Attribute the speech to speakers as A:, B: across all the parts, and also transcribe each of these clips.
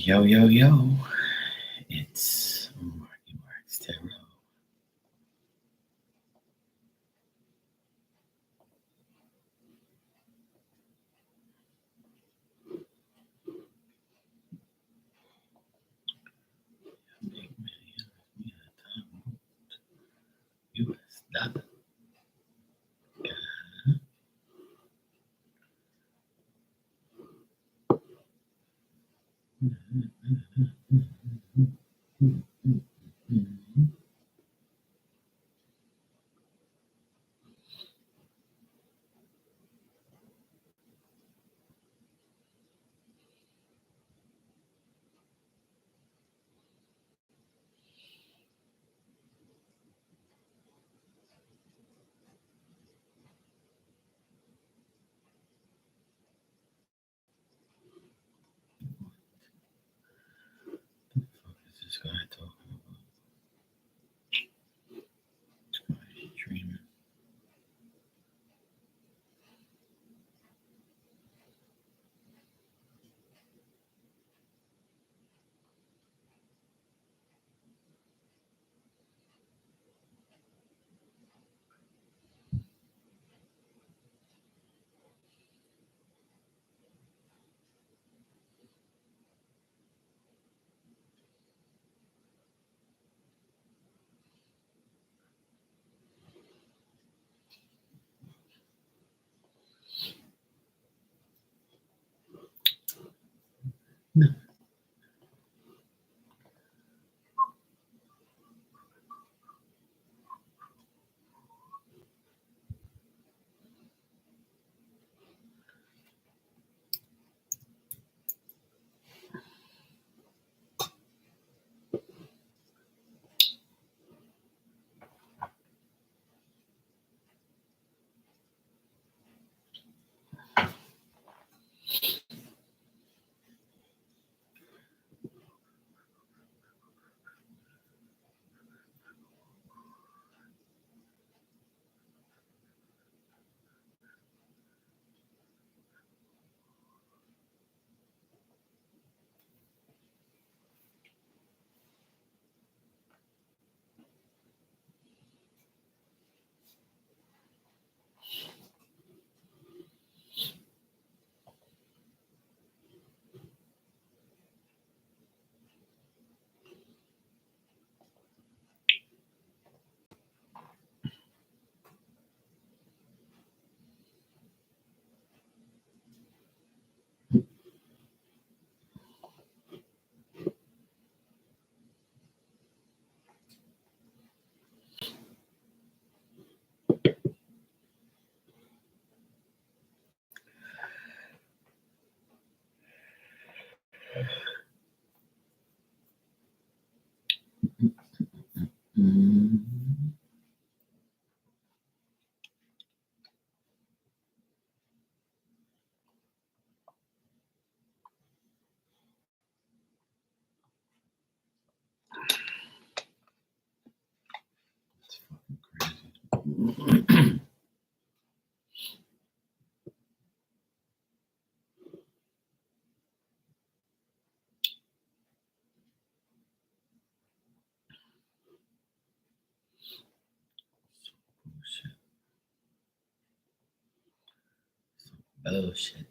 A: Yo, yo, yo. It's Marky Mark's Tarot. US dollar. What the fuck is this guy talking about? This guy's dreaming. No. Mm. It's fucking crazy. Bullshit. Bullshit.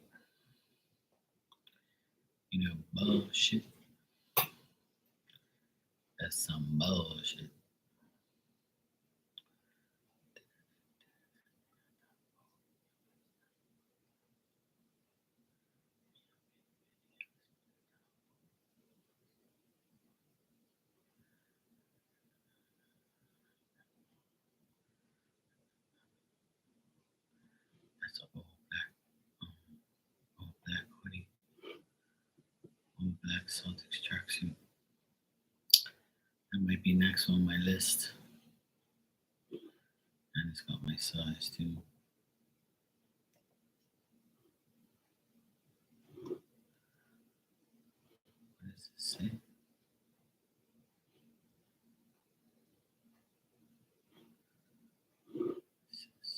A: You know, bullshit. That's some bullshit. That's an old black hoodie, old black Celtics tracksuit. That might be next on my list. And it's got my size too. What does it say?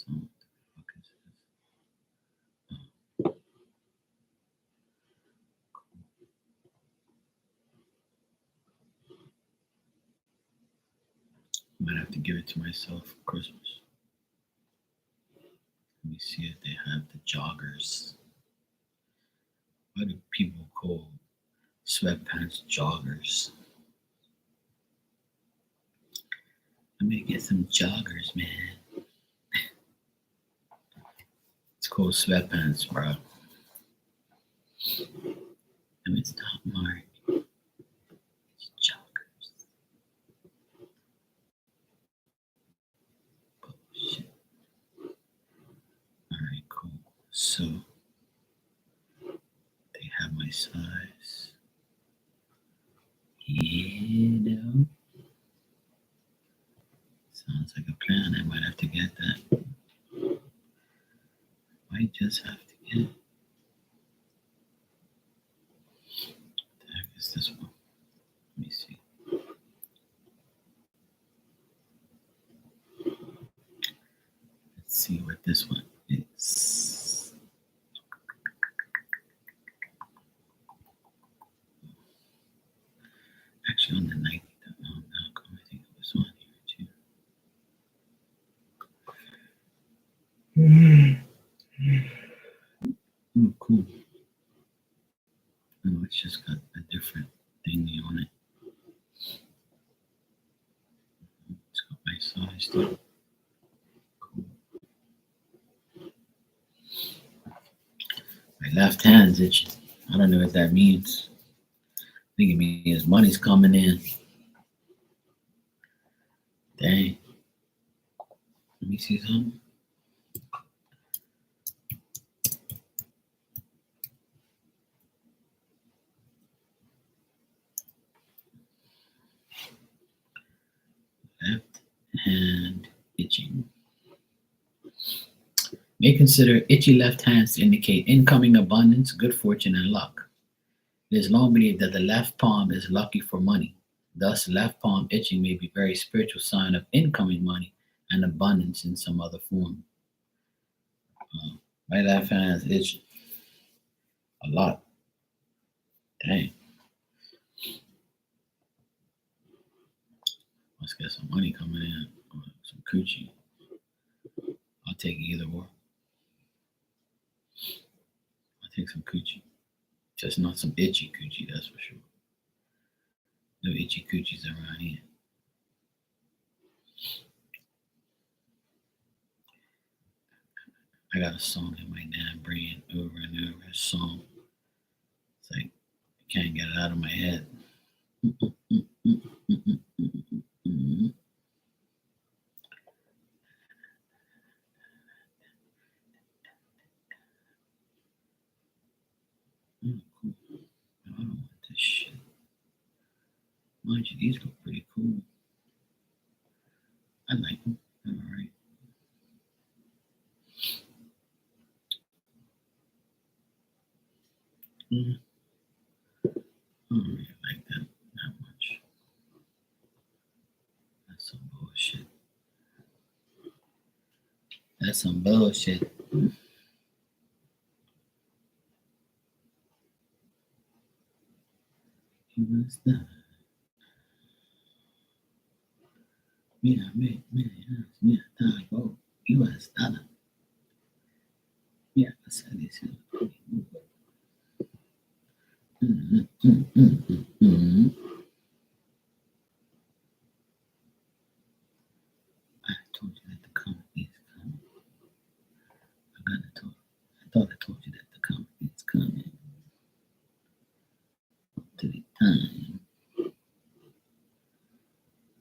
A: What the fuck is this? have to give it to myself for Christmas. Let me see if they have the joggers. Why do people call sweatpants joggers? Let me get some joggers, man. It's called sweatpants, bro. Let me stop, Mark. It's joggers. Bullshit. Alright, cool. So, they have my size. Yeah, no. Sounds like a plan. I might have to get that. Might just have to get. What the heck is this one? Let me see. Let's see what this one is. Actually, on the Nike. I think it was on here too. Oh, cool. Oh, it's just got a different thingy on it. It's got my size too. Cool. My left hand's itching. I don't know what that means. I think it means money's coming in. Dang. Let me see something. Left hand itching. May consider itchy left hands to indicate incoming abundance, good fortune, and luck. It is long believed that the left palm is lucky for money. Thus, left palm itching may be a very spiritual sign of incoming money and abundance in some other form. My left hand is itching a lot. Dang. Must get some money coming in, or some coochie. I'll take either or. I'll take some coochie. Just not some itchy coochie, that's for sure. No itchy coochies around here. I got a song in my damn brain over and over. A song. It's like I can't get it out of my head. Cool. I don't want this shit. Mind you, these look pretty cool. I like them. They're alright. I don't really like them that much. That's some bullshit. That's some bullshit. Mira, mira, taco, US dollar. Mira, pasa dice. I told you that the company is coming. I thought I told you that the company is coming. To the time.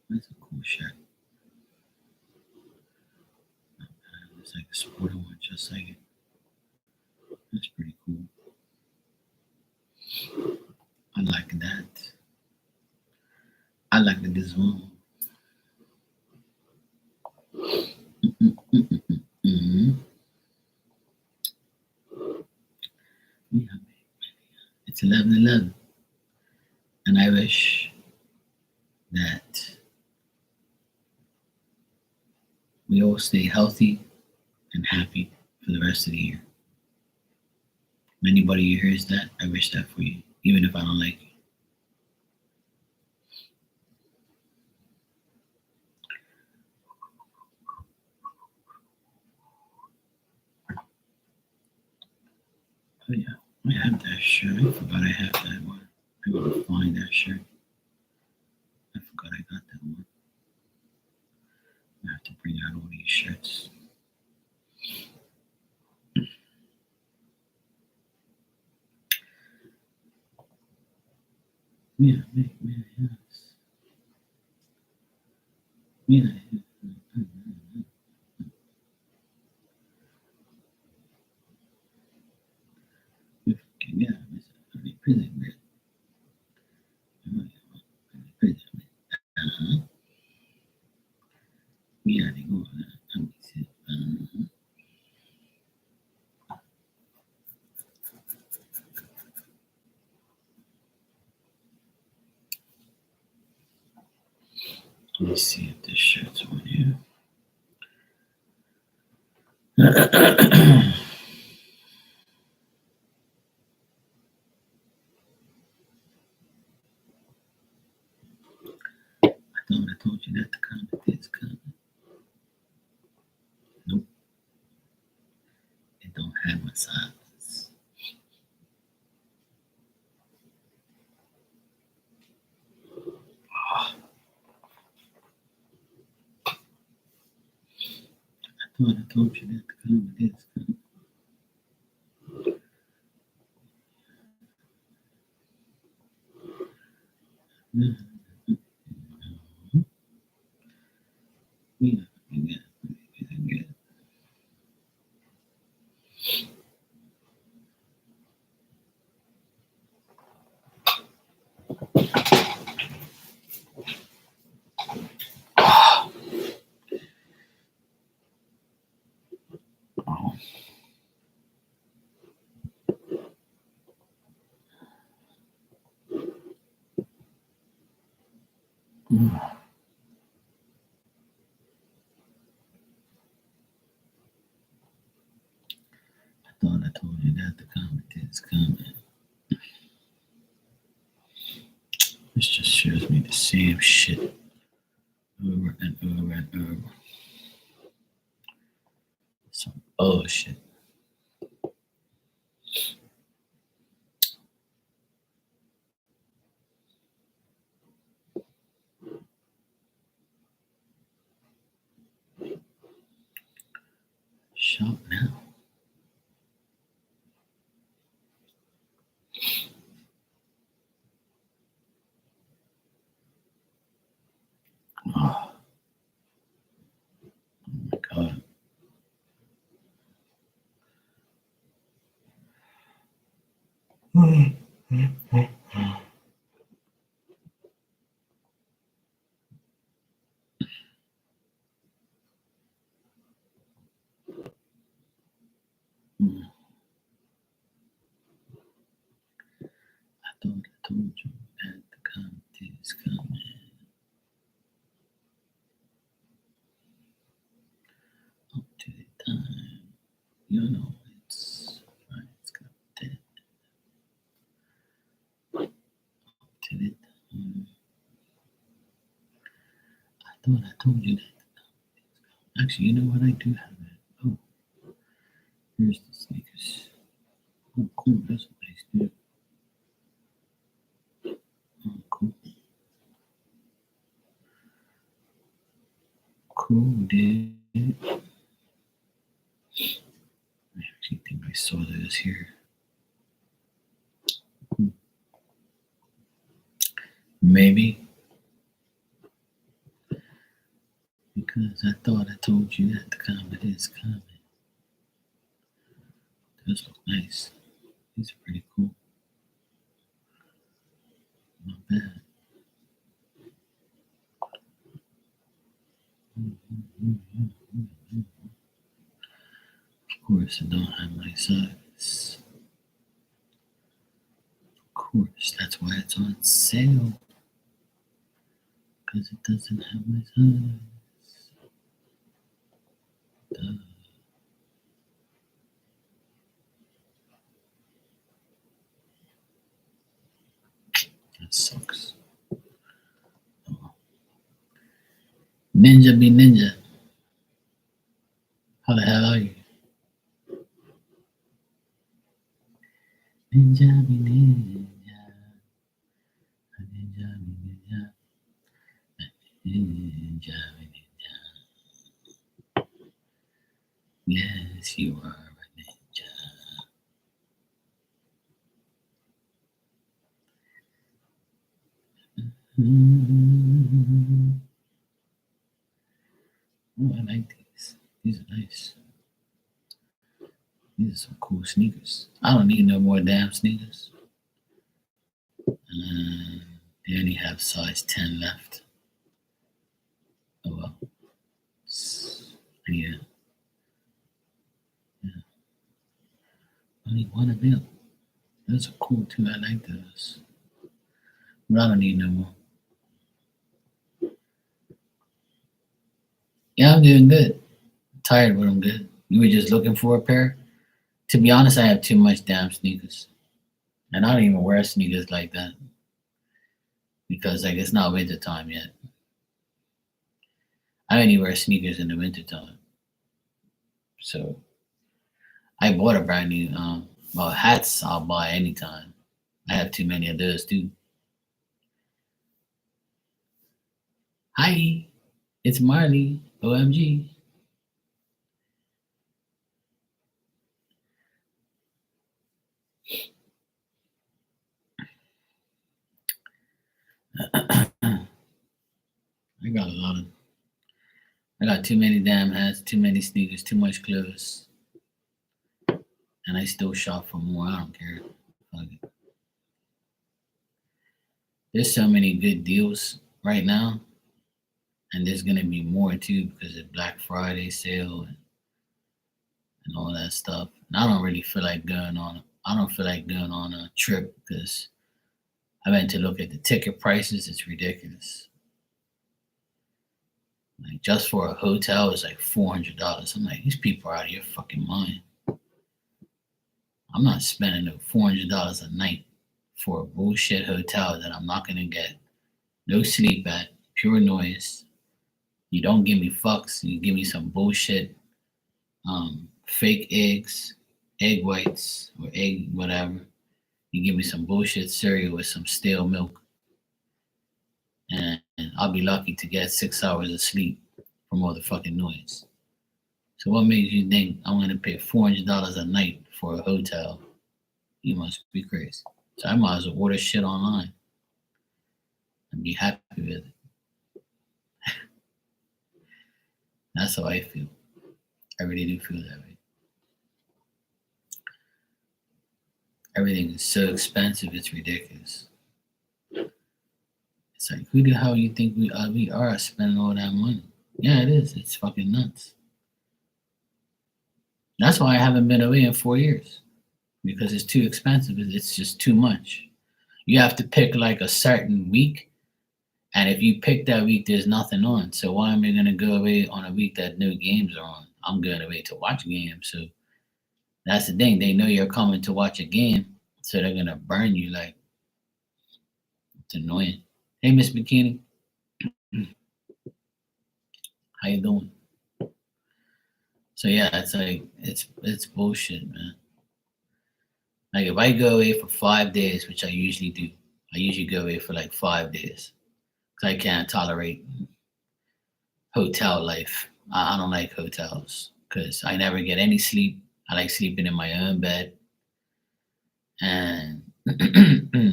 A: That's a cool shirt. It's like a sporty one, just like it. That's pretty cool. I like that. I like the design. Yeah, it's 11/11, and I wish that we all stay healthy and happy for the rest of the year. If anybody hears that, I wish that for you, even if I don't like you. Oh yeah, I have that shirt. I forgot I have that one. I gotta find that shirt. I forgot I got that one. I have to bring out all these shirts. Yeah, yes. Yeah. Yeah, uh-huh. Yeah, they go. Let me see if this shirt's on here. I thought I told you that the comment is coming. Nope. It don't have my size. I thought I told you that the comment is coming. Yeah. Oh. I thought I told you that the comment is coming. This just shows me the same shit over and over and over. Some bullshit. Shop now. Oh my god. I thought I told you that the comment is coming. Up to the time. You know it's right. It's got that. Up to the time. I thought I told you that. Actually, you know what? I do have it. Oh, here's the sneakers. Oh, cool. That's what I do. Oh, cool. Cool, dude. I actually think I saw those here. Maybe. Because I thought I told you that the comment is coming. Those look nice. These are pretty cool. Not bad. Of course, I don't have my size. Of course, that's why it's on sale. Because it doesn't have my size. Duh. That sucks. Oh. Ninja be ninja. How the hell are you? Ninja, ninja, ninja, ninja, ninja, ninja. Yes, you are a ninja. Mm. Oh, I like these. These are nice. These are some cool sneakers. I don't need no more damn sneakers. They only have size 10 left. Oh well. Yeah, yeah. Only one available. Those are cool too. I like those. But I don't need no more. Yeah, I'm doing good. Tired, but I'm good. You were just looking for a pair? To be honest, I have too much damn sneakers. And I don't even wear sneakers like that because like it's not winter time yet. I only wear sneakers in the winter time. So I bought a brand new well hats I'll buy anytime. I have too many of those too. Hi, it's Marley. OMG. I got a lot of I got too many damn hats, too many sneakers, too much clothes. And I still shop for more. I don't care. Fuck it. There's so many good deals right now, and there's gonna be more too because of Black Friday sale and all that stuff. And I don't really feel like going on. I don't feel like going on a trip because I went to look at the ticket prices. It's ridiculous. Like just for a hotel is like $400. I'm like, these people are out of your fucking mind. I'm not spending no $400 a night for a bullshit hotel that I'm not gonna get no sleep at, pure noise. You don't give me fucks. You give me some bullshit, fake eggs, egg whites, or egg whatever. You give me some bullshit cereal with some stale milk, and I'll be lucky to get 6 hours of sleep from all the fucking noise. So what makes you think I'm gonna pay $400 a night for a hotel? You must be crazy. So I might as well order shit online and be happy with it. That's how I feel. I really do feel that way. Everything is so expensive, it's ridiculous. It's like, who the hell you think we are? We are spending all that money. Yeah, it is. It's fucking nuts. That's why I haven't been away in 4 years because it's too expensive. It's just too much. You have to pick like a certain week, and if you pick that week, there's nothing on. So why am I gonna go away on a week that no games are on? I'm going away to watch games. So that's the thing. They know you're coming to watch a game, so they're gonna burn you. Like it's annoying. Hey, Miss Bikini, how you doing? So yeah, it's like it's bullshit, man. Like if I go away for 5 days, which I usually do, I usually go away for like 5 days because I can't tolerate hotel life. I don't like hotels because I never get any sleep. I like sleeping in my own bed, and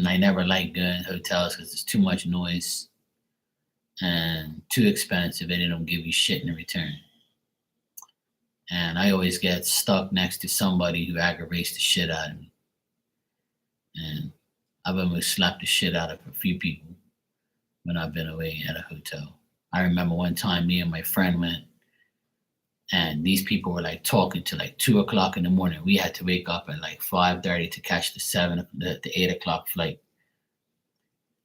A: I never like going to hotels because there's too much noise and too expensive, and they don't give you shit in return. And I always get stuck next to somebody who aggravates the shit out of me. And I've almost slapped the shit out of a few people when I've been away at a hotel. I remember one time me and my friend went, and these people were like talking to like 2 o'clock in the morning. We had to wake up at like 5:30 to catch the 8 o'clock flight.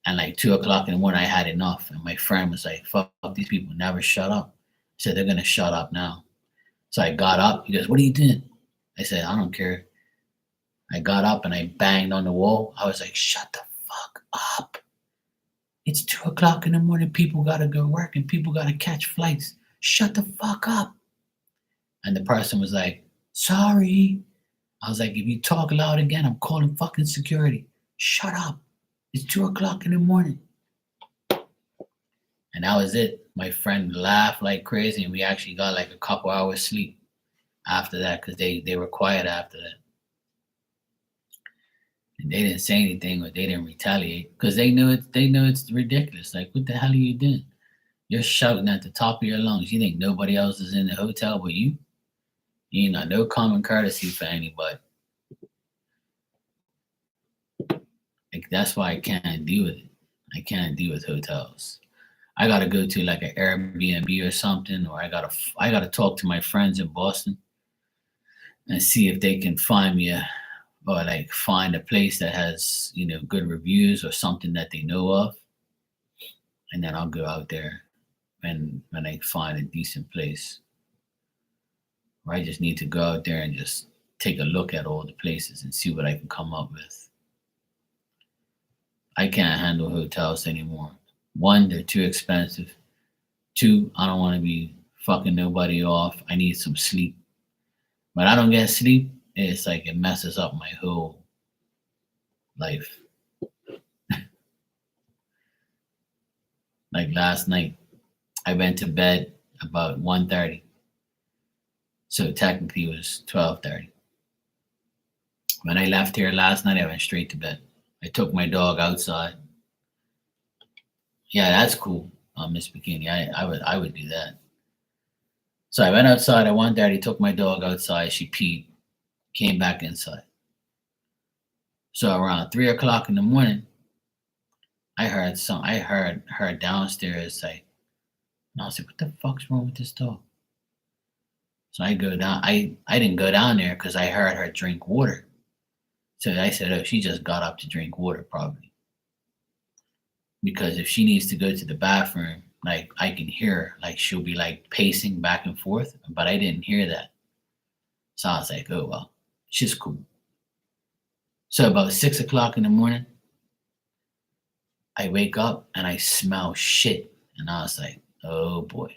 A: And like 2 o'clock in the morning, I had enough. And my friend was like, "Fuck, these people never shut up." I said, "They're gonna shut up now." So I got up. He goes, "What are you doing?" I said, "I don't care." I got up and I banged on the wall. I was like, "Shut the fuck up. It's 2 o'clock in the morning. People gotta go work and people gotta catch flights. Shut the fuck up." And the person was like, "Sorry." I was like, if you talk loud again, I'm calling fucking security. Shut up. It's 2 o'clock in the morning. And that was it. My friend laughed like crazy, and we actually got like a couple hours sleep after that because they were quiet after that. And they didn't say anything or they didn't retaliate because they know it's ridiculous. Like, what the hell are you doing? You're shouting at the top of your lungs. You think nobody else is in the hotel but you? You know, no common courtesy for anybody. Like, that's why I can't deal with it. I can't deal with hotels. I gotta go to like an Airbnb or something, or I gotta talk to my friends in Boston and see if they can find me or like find a place that has good reviews or something that they know of, and then I'll go out there when I find a decent place. Or I just need to go out there and just take a look at all the places and see what I can come up with. I can't handle hotels anymore. One, they're too expensive. Two, I don't want to be fucking nobody off. I need some sleep. When I don't get sleep, it's like it messes up my whole life. Like last night, I went to bed about 1:30. So technically it was 12:30. When I left here last night, I went straight to bed. I took my dog outside. Yeah, that's cool, Miss Bikini. I would do that. So I went outside at 1:30, took my dog outside. She peed, came back inside. So around 3 o'clock in the morning, I heard her downstairs say, and I was like, what the fuck's wrong with this dog? So I go down. I didn't go down there because I heard her drink water. So I said, oh, she just got up to drink water probably. Because if she needs to go to the bathroom, like I can hear her, like she'll be like pacing back and forth, but I didn't hear that. So I was like, oh well, she's cool. So about 6 o'clock in the morning, I wake up and I smell shit. And I was like, oh boy.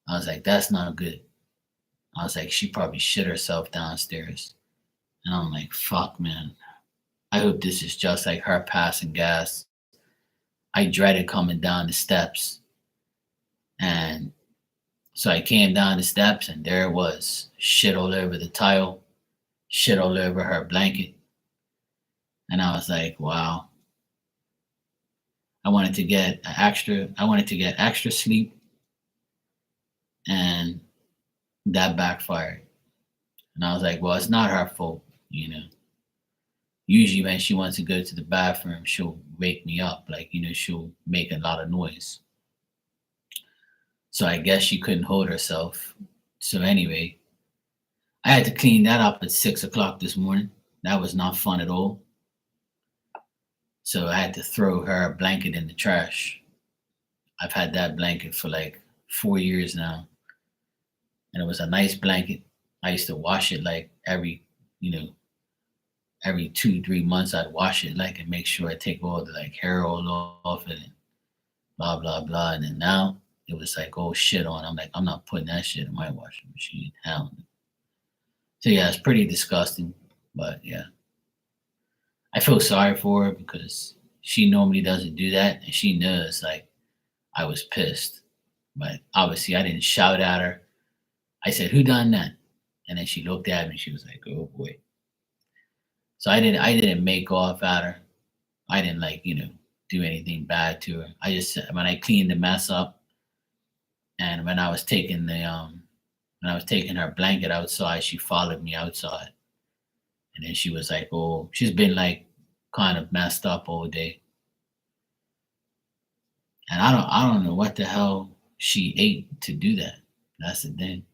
A: I was like, that's not good. I was like, she probably shit herself downstairs. And I'm like, fuck, man. I hope this is just like her passing gas. I dreaded coming down the steps. And so I came down the steps and there it was shit all over the tile, shit all over her blanket. And I was like, wow. I wanted to get extra sleep, and that backfired. And I was like, well, it's not her fault. Usually when she wants to go to the bathroom, she'll wake me up. Like, she'll make a lot of noise. So I guess she couldn't hold herself. So anyway, I had to clean that up at 6 o'clock this morning. That was not fun at all. So I had to throw her blanket in the trash. I've had that blanket for like 4 years now. And it was a nice blanket. I used to wash it like you know, every 2, 3 months I'd wash it like and make sure I take all the like hair all off it and blah blah blah. And then now it was like oh shit on. I'm like, I'm not putting that shit in my washing machine. Hell no. So yeah, it's pretty disgusting. But yeah. I feel sorry for her because she normally doesn't do that and she knows like I was pissed. But obviously I didn't shout at her. I said, who done that? And then she looked at me and she was like, oh boy. So I didn't make off at her. I didn't do anything bad to her. I just when I cleaned the mess up and when I was taking her blanket outside, she followed me outside. And then she was like, oh, she's been like kind of messed up all day. And I don't know what the hell she ate to do that. That's the thing.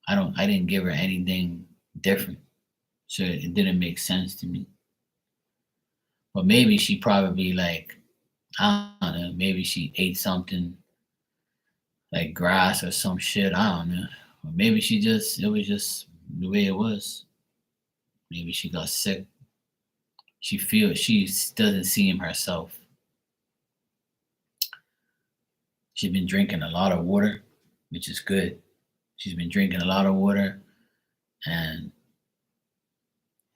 A: I didn't give her anything different. So it didn't make sense to me. But maybe she probably like I don't know, maybe she ate something like grass or some shit. I don't know. Or maybe it was just the way it was. Maybe she got sick. She doesn't see him herself. She's been drinking a lot of water, which is good. She's been drinking a lot of water and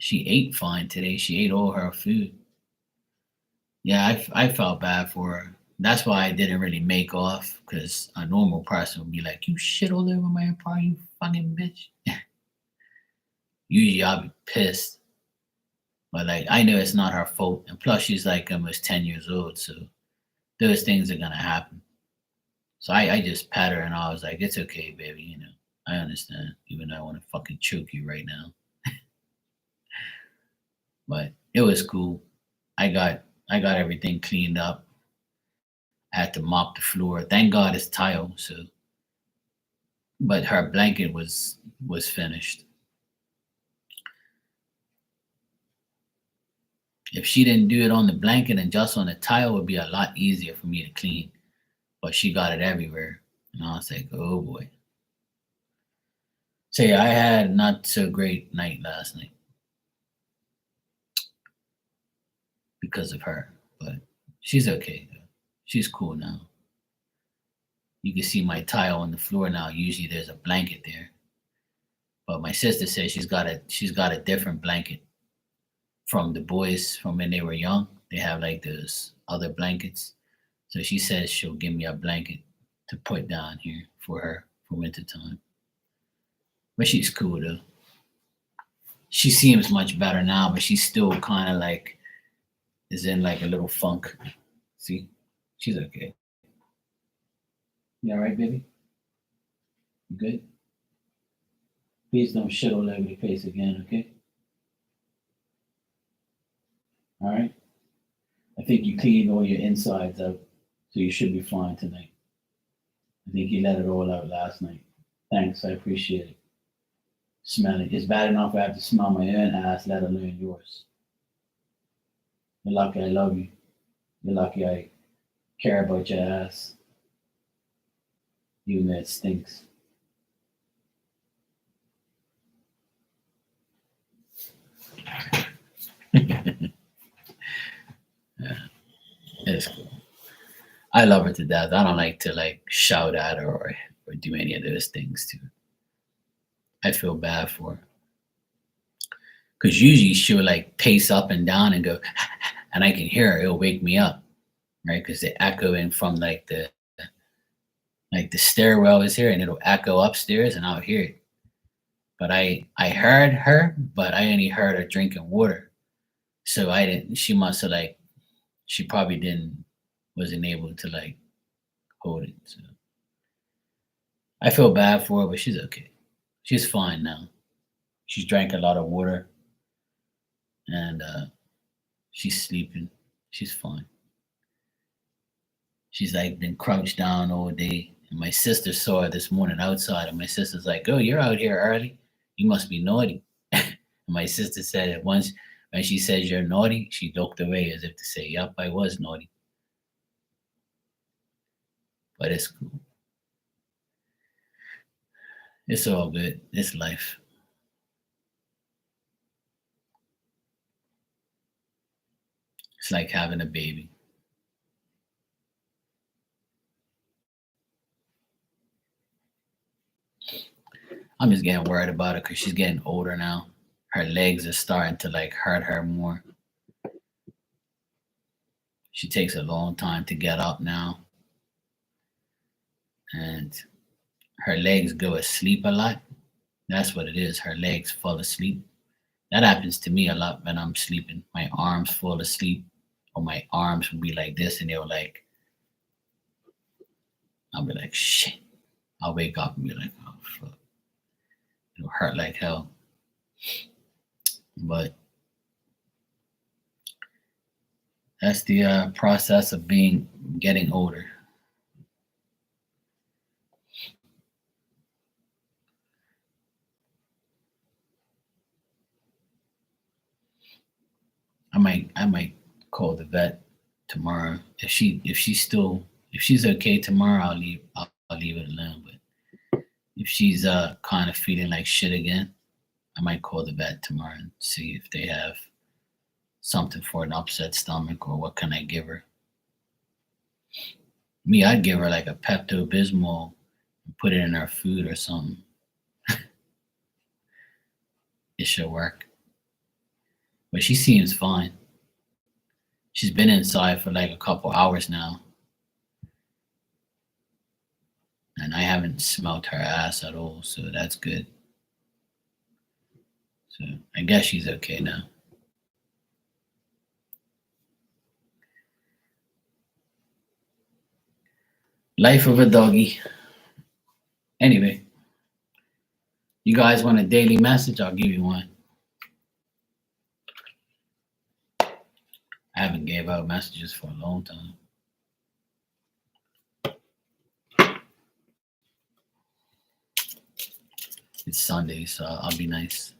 A: She ate fine today. She ate all her food. Yeah, I felt bad for her. That's why I didn't really make off, because a normal person would be like, "You shit all over my car, you fucking bitch." Usually I'll be pissed, but like I know it's not her fault, and plus she's like almost 10 years old, so those things are gonna happen. So I just pat her and I was like, "It's okay, baby. I understand, even though I want to fucking choke you right now." But it was cool. I got everything cleaned up. I had to mop the floor. Thank God it's tile. So, but her blanket was finished. If she didn't do it on the blanket and just on the tile, it would be a lot easier for me to clean. But she got it everywhere, and I was like, oh boy. So yeah, I had not so great night last night because of her, but she's okay. She's cool now. You can see my tile on the floor now. Usually there's a blanket there, but my sister says she's got a different blanket from the boys from when they were young. They have like those other blankets. So she says she'll give me a blanket to put down here for her for winter time. But she's cool though. She seems much better now, but she's still kind of like is in like a little funk. See, she's okay. You all right, baby? You good? Please don't shit all over the place again, okay? All right. I think you cleaned all your insides out, so you should be fine tonight. I think you let it all out last night. Thanks, I appreciate it. Smell it. It's bad enough I have to smell my own ass, let alone yours. You're lucky I love you. You're lucky I care about your ass, even though it stinks. Yeah, it's cool. I love her to death. I don't like to like shout at her or do any of those things to her. I feel bad for her. Because usually she'll like pace up and down and go, and I can hear her. It'll wake me up, right? Because they echo in from like the stairwell is here, and it'll echo upstairs, and I'll hear it. But I heard her, but I only heard her drinking water. So I didn't. She must have like she probably didn't wasn't able to like hold it. So I feel bad for her, but she's okay. She's fine now. She's drank a lot of water, and she's sleeping. She's fine. She's like been crouched down all day. And my sister saw her this morning outside, and my sister's like, "Oh, you're out here early. You must be naughty." And my sister said it once when she says you're naughty, she looked away as if to say, "Yup, I was naughty." But it's cool. It's all good. It's life. It's like having a baby. I'm just getting worried about her because she's getting older now. Her legs are starting to like hurt her more. She takes a long time to get up now, and her legs go asleep a lot. That's what it is. Her legs fall asleep. That happens to me a lot when I'm sleeping. My arms fall asleep, or my arms will be like this, and they'll like, I'll be like, shit. I'll wake up and be like, oh, fuck. It'll hurt like hell. But that's the process of getting older. I might call the vet tomorrow. If she's okay tomorrow, I'll leave it alone. But if she's kind of feeling like shit again, I might call the vet tomorrow and see if they have something for an upset stomach or what can I give her. Me, I'd give her like a Pepto Bismol and put it in her food or something. It should work. but she seems fine. She's been inside for like a couple hours now, and I haven't smelt her ass at all, so that's good. So I guess she's okay now. Life of a doggy. Anyway, you guys want a daily message? I'll give you one. I haven't gave out messages for a long time. It's Sunday, so I'll be nice.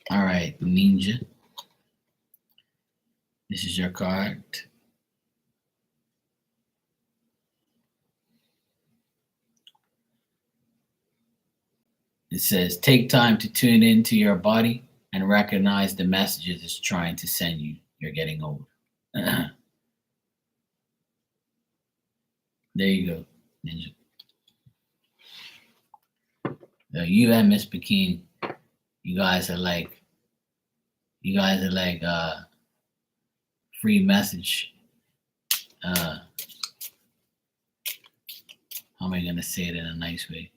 A: All right, Ninja. This is your card. It says, take time to tune into your body and recognize the messages it's trying to send you. You're getting old. There you go, Ninja. You and Miss Bikini, you guys are like free message. How am I gonna say it in a nice way?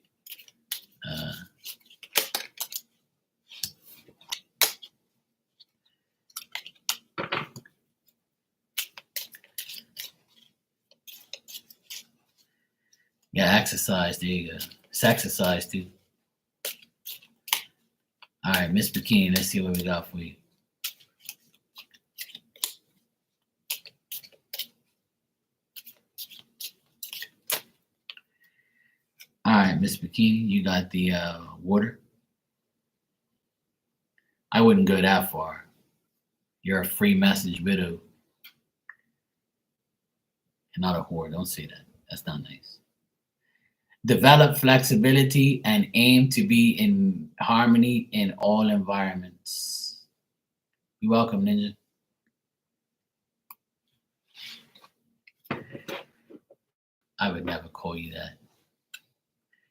A: Yeah, exercise. There you go. It's exercise too. All right, Miss Bikini, let's see what we got for you. All right, Miss Bikini, you got the water. I wouldn't go that far. You're a free message widow and not a whore. Don't say that. That's not nice. Develop flexibility and aim to be in harmony in all environments. You're welcome, Ninja. I would never call you that.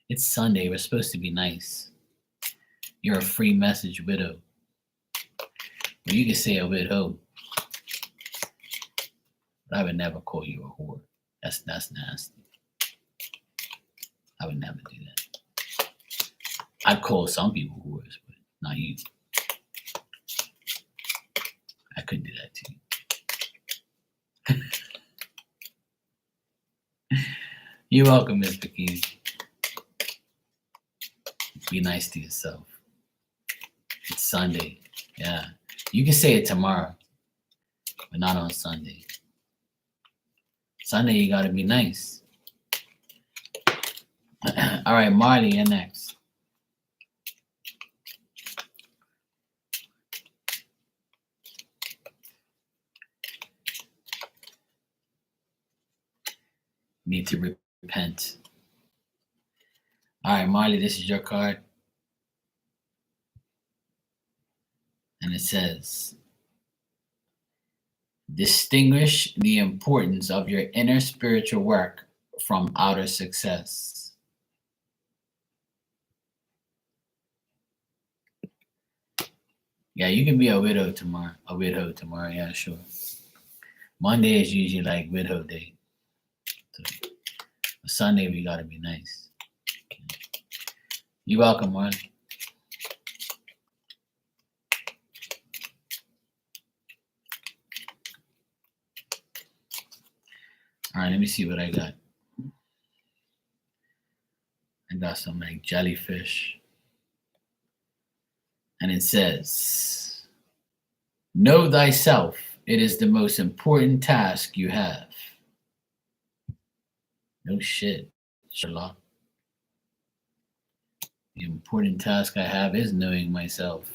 A: It's Sunday. We're supposed to be nice. You're a free message widow. Well, you can say a widow, but I would never call you a whore. That's nasty. I would never do that. I'd call some people whores, but not you. I couldn't do that to you. You're welcome, Miss Bikini. Be nice to yourself. It's Sunday. Yeah. You can say it tomorrow, but not on Sunday. Sunday, you gotta be nice. All right, Marley, you're next. Need to repent. All right, Marley, this is your card. And it says, distinguish the importance of your inner spiritual work from outer success. Yeah, you can be a widow tomorrow. Yeah, sure. Monday is usually like widow day. So Sunday, we gotta be nice. You're welcome, Marley. All right, let me see what I got. I got some like jellyfish. And it says, know thyself. It is the most important task you have. No shit, Sherlock. The important task I have is knowing myself.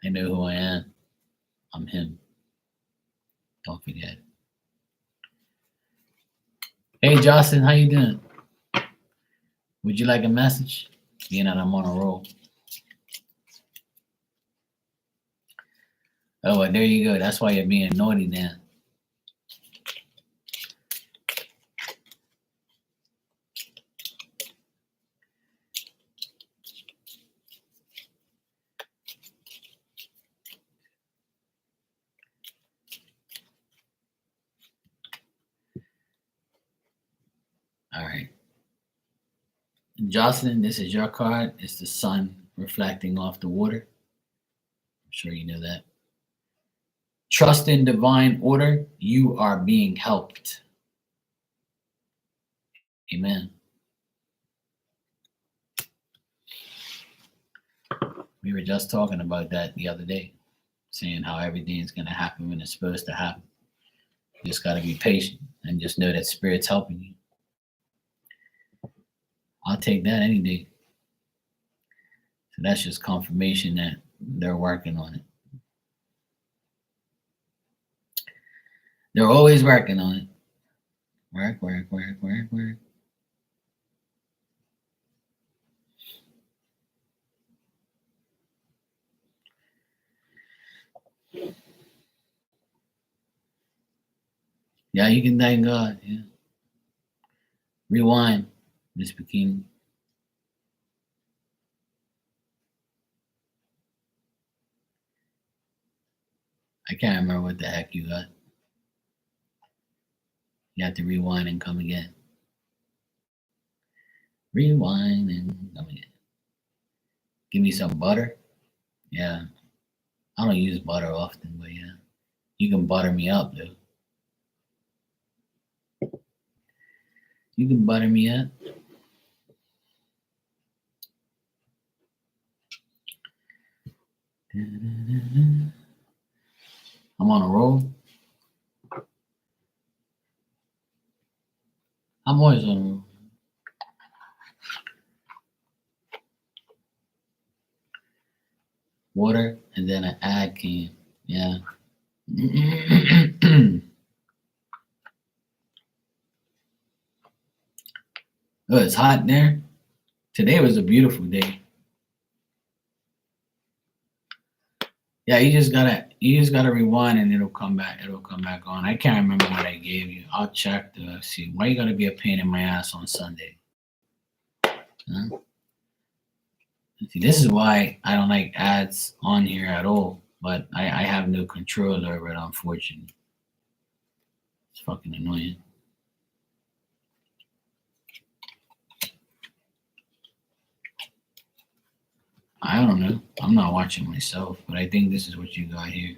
A: I know who I am. I'm him. Don't forget. Hey, Jocelyn, how you doing? Would you like a message? Being that I'm on a roll. Oh, well, there you go. That's why you're being naughty now. All right. Jocelyn, this is your card. It's the sun reflecting off the water. I'm sure you know that. Trust in divine order. You are being helped. Amen. We were just talking about that the other day, saying how everything's going to happen when it's supposed to happen. You just got to be patient and just know that Spirit's helping you. I'll take that any day. So that's just confirmation that they're working on it. They're always working on it. Work, work, work, work, work. Yeah, you can thank God. Yeah. Rewind, Miss Bikini. I can't remember what the heck you got. You have to rewind and come again. Rewind and come again. Give me some butter. Yeah. I don't use butter often, but yeah. You can butter me up, though. You can butter me up. I'm on a roll. I'm always on a roll. Water and then an ad can. Yeah. Oh, it's hot in there. Today was a beautiful day. Yeah, you just gotta rewind and it'll come back. It'll come back on. I can't remember what I gave you. I'll check to see. Why you gotta be a pain in my ass on Sunday? Huh? See, this is why I don't like ads on here at all. But I have no control over it, unfortunately. It's fucking annoying. I don't know. I'm not watching myself, but I think this is what you got here.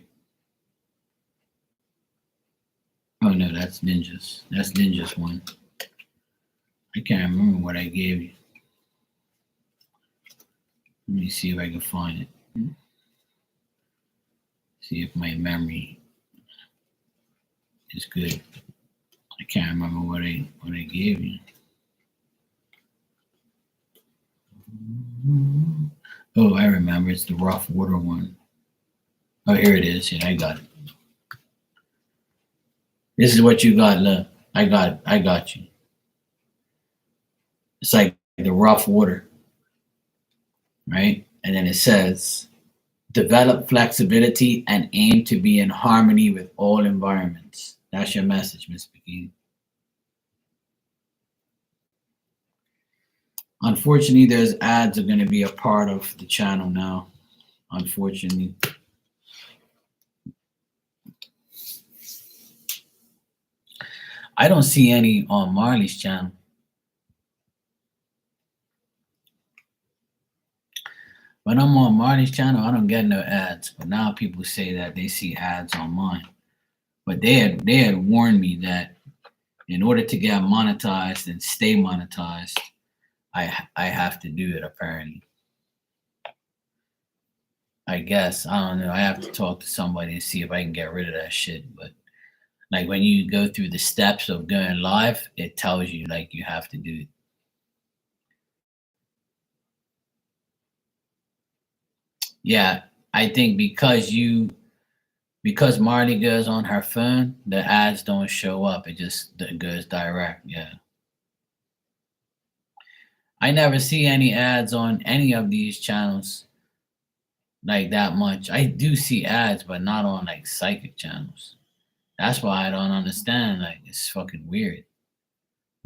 A: Oh no, that's Ninjas. That's Ninjas one. I can't remember what I gave you. Let me see if I can find it. See if my memory is good. I can't remember what I gave you. Oh, I remember. It's the rough water one. Oh, here it is. Yeah, I got it. This is what you got, look. I got it. I got you. It's like the rough water, right? And then it says, develop flexibility and aim to be in harmony with all environments. That's your message, Miss Bikini. Unfortunately, there's ads are going to be a part of the channel now. Unfortunately. I don't see any on Marley's channel. When I'm on Marty's channel, I don't get no ads. But now people say that they see ads on mine. But they had warned me that in order to get monetized and stay monetized, I have to do it apparently. I guess. I don't know. I have to talk to somebody and see if I can get rid of that shit. But like when you go through the steps of going live, it tells you like you have to do it. Yeah, I think because Marley goes on her phone, the ads don't show up. It just goes direct. Yeah. I never see any ads on any of these channels. like that much. I do see ads, but not on like psychic channels. That's why I don't understand. Like it's fucking weird.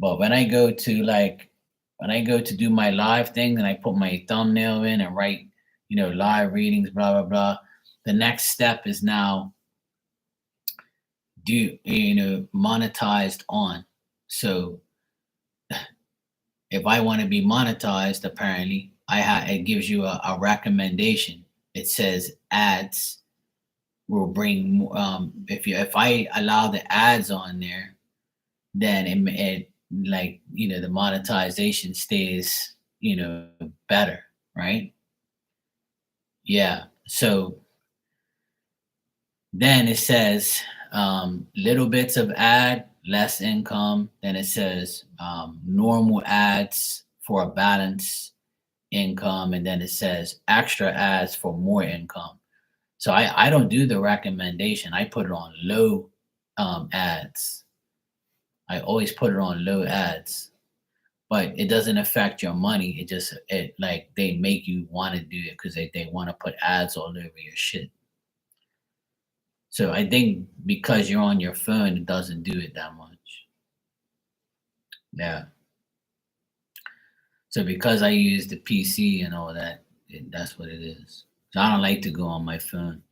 A: But when I go to do my live thing and I put my thumbnail in and write, live readings, blah blah blah. The next step is now monetized on. So if I want to be monetized, apparently it gives you a recommendation. It says ads will bring if I allow the ads on there, then it like the monetization stays better, right? Yeah. So then it says little bits of ad, less income. Then it says normal ads for a balance income, and then it says extra ads for more income. So I don't do the recommendation. I put it on low ads. I always put it on low ads, but it doesn't affect your money. It like they make you want to do it because they want to put ads all over your shit. So I think because you're on your phone, it doesn't do it that much. Yeah. So because I use the PC and all that, that's what it is. So I don't like to go on my phone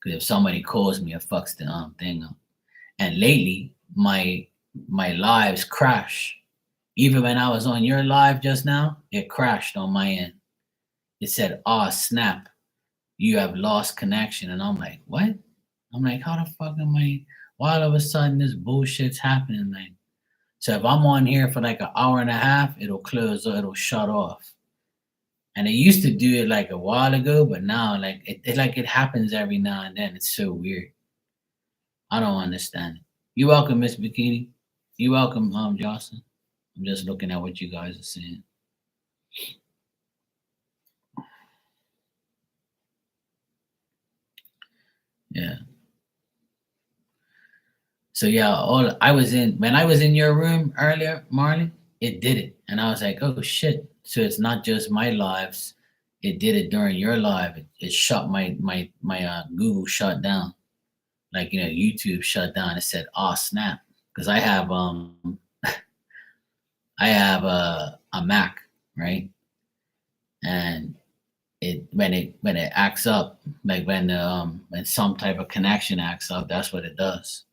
A: because if somebody calls me, it fucks the thing up. And lately, my lives crash. Even when I was on your live just now, it crashed on my end. It said, "Oh snap, you have lost connection," and I'm like, "What?" I'm like, "How the fuck am I?" Why all of a sudden this bullshit's happening? Like, so if I'm on here for like an hour and a half, it'll close or it'll shut off. And it used to do it like a while ago, but now like it happens every now and then. It's so weird. I don't understand it. You welcome, Miss Bikini. You welcome, Johnson. I'm just looking at what you guys are saying. Yeah. So yeah, all I was in when I was in your room earlier, Marley, it did it. And I was like, oh shit. So it's not just my lives. It did it during your live. It shut my Google shut down. Like, YouTube shut down. It said, oh snap. Because I have a Mac, right? And when it acts up, like when some type of connection acts up, that's what it does.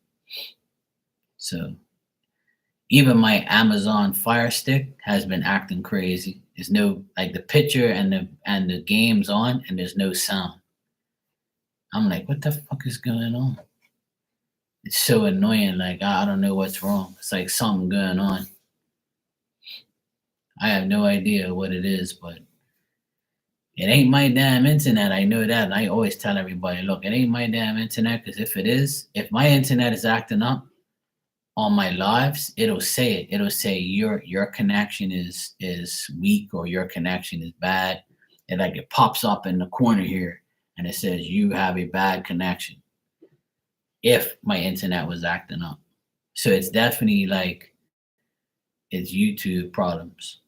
A: So even my Amazon Fire Stick has been acting crazy. There's no like the picture and the game's on and there's no sound. I'm like, what the fuck is going on? It's so annoying. Like I don't know what's wrong. It's like something going on. I have no idea what it is, but it ain't my damn internet. I know that. And I always tell everybody, look, it ain't my damn internet. Because if it is, if my internet is acting up on my lives, it'll say it. It'll say your connection is weak or your connection is bad. And like it pops up in the corner here and it says you have a bad connection if my internet was acting up. So it's definitely like it's YouTube problems.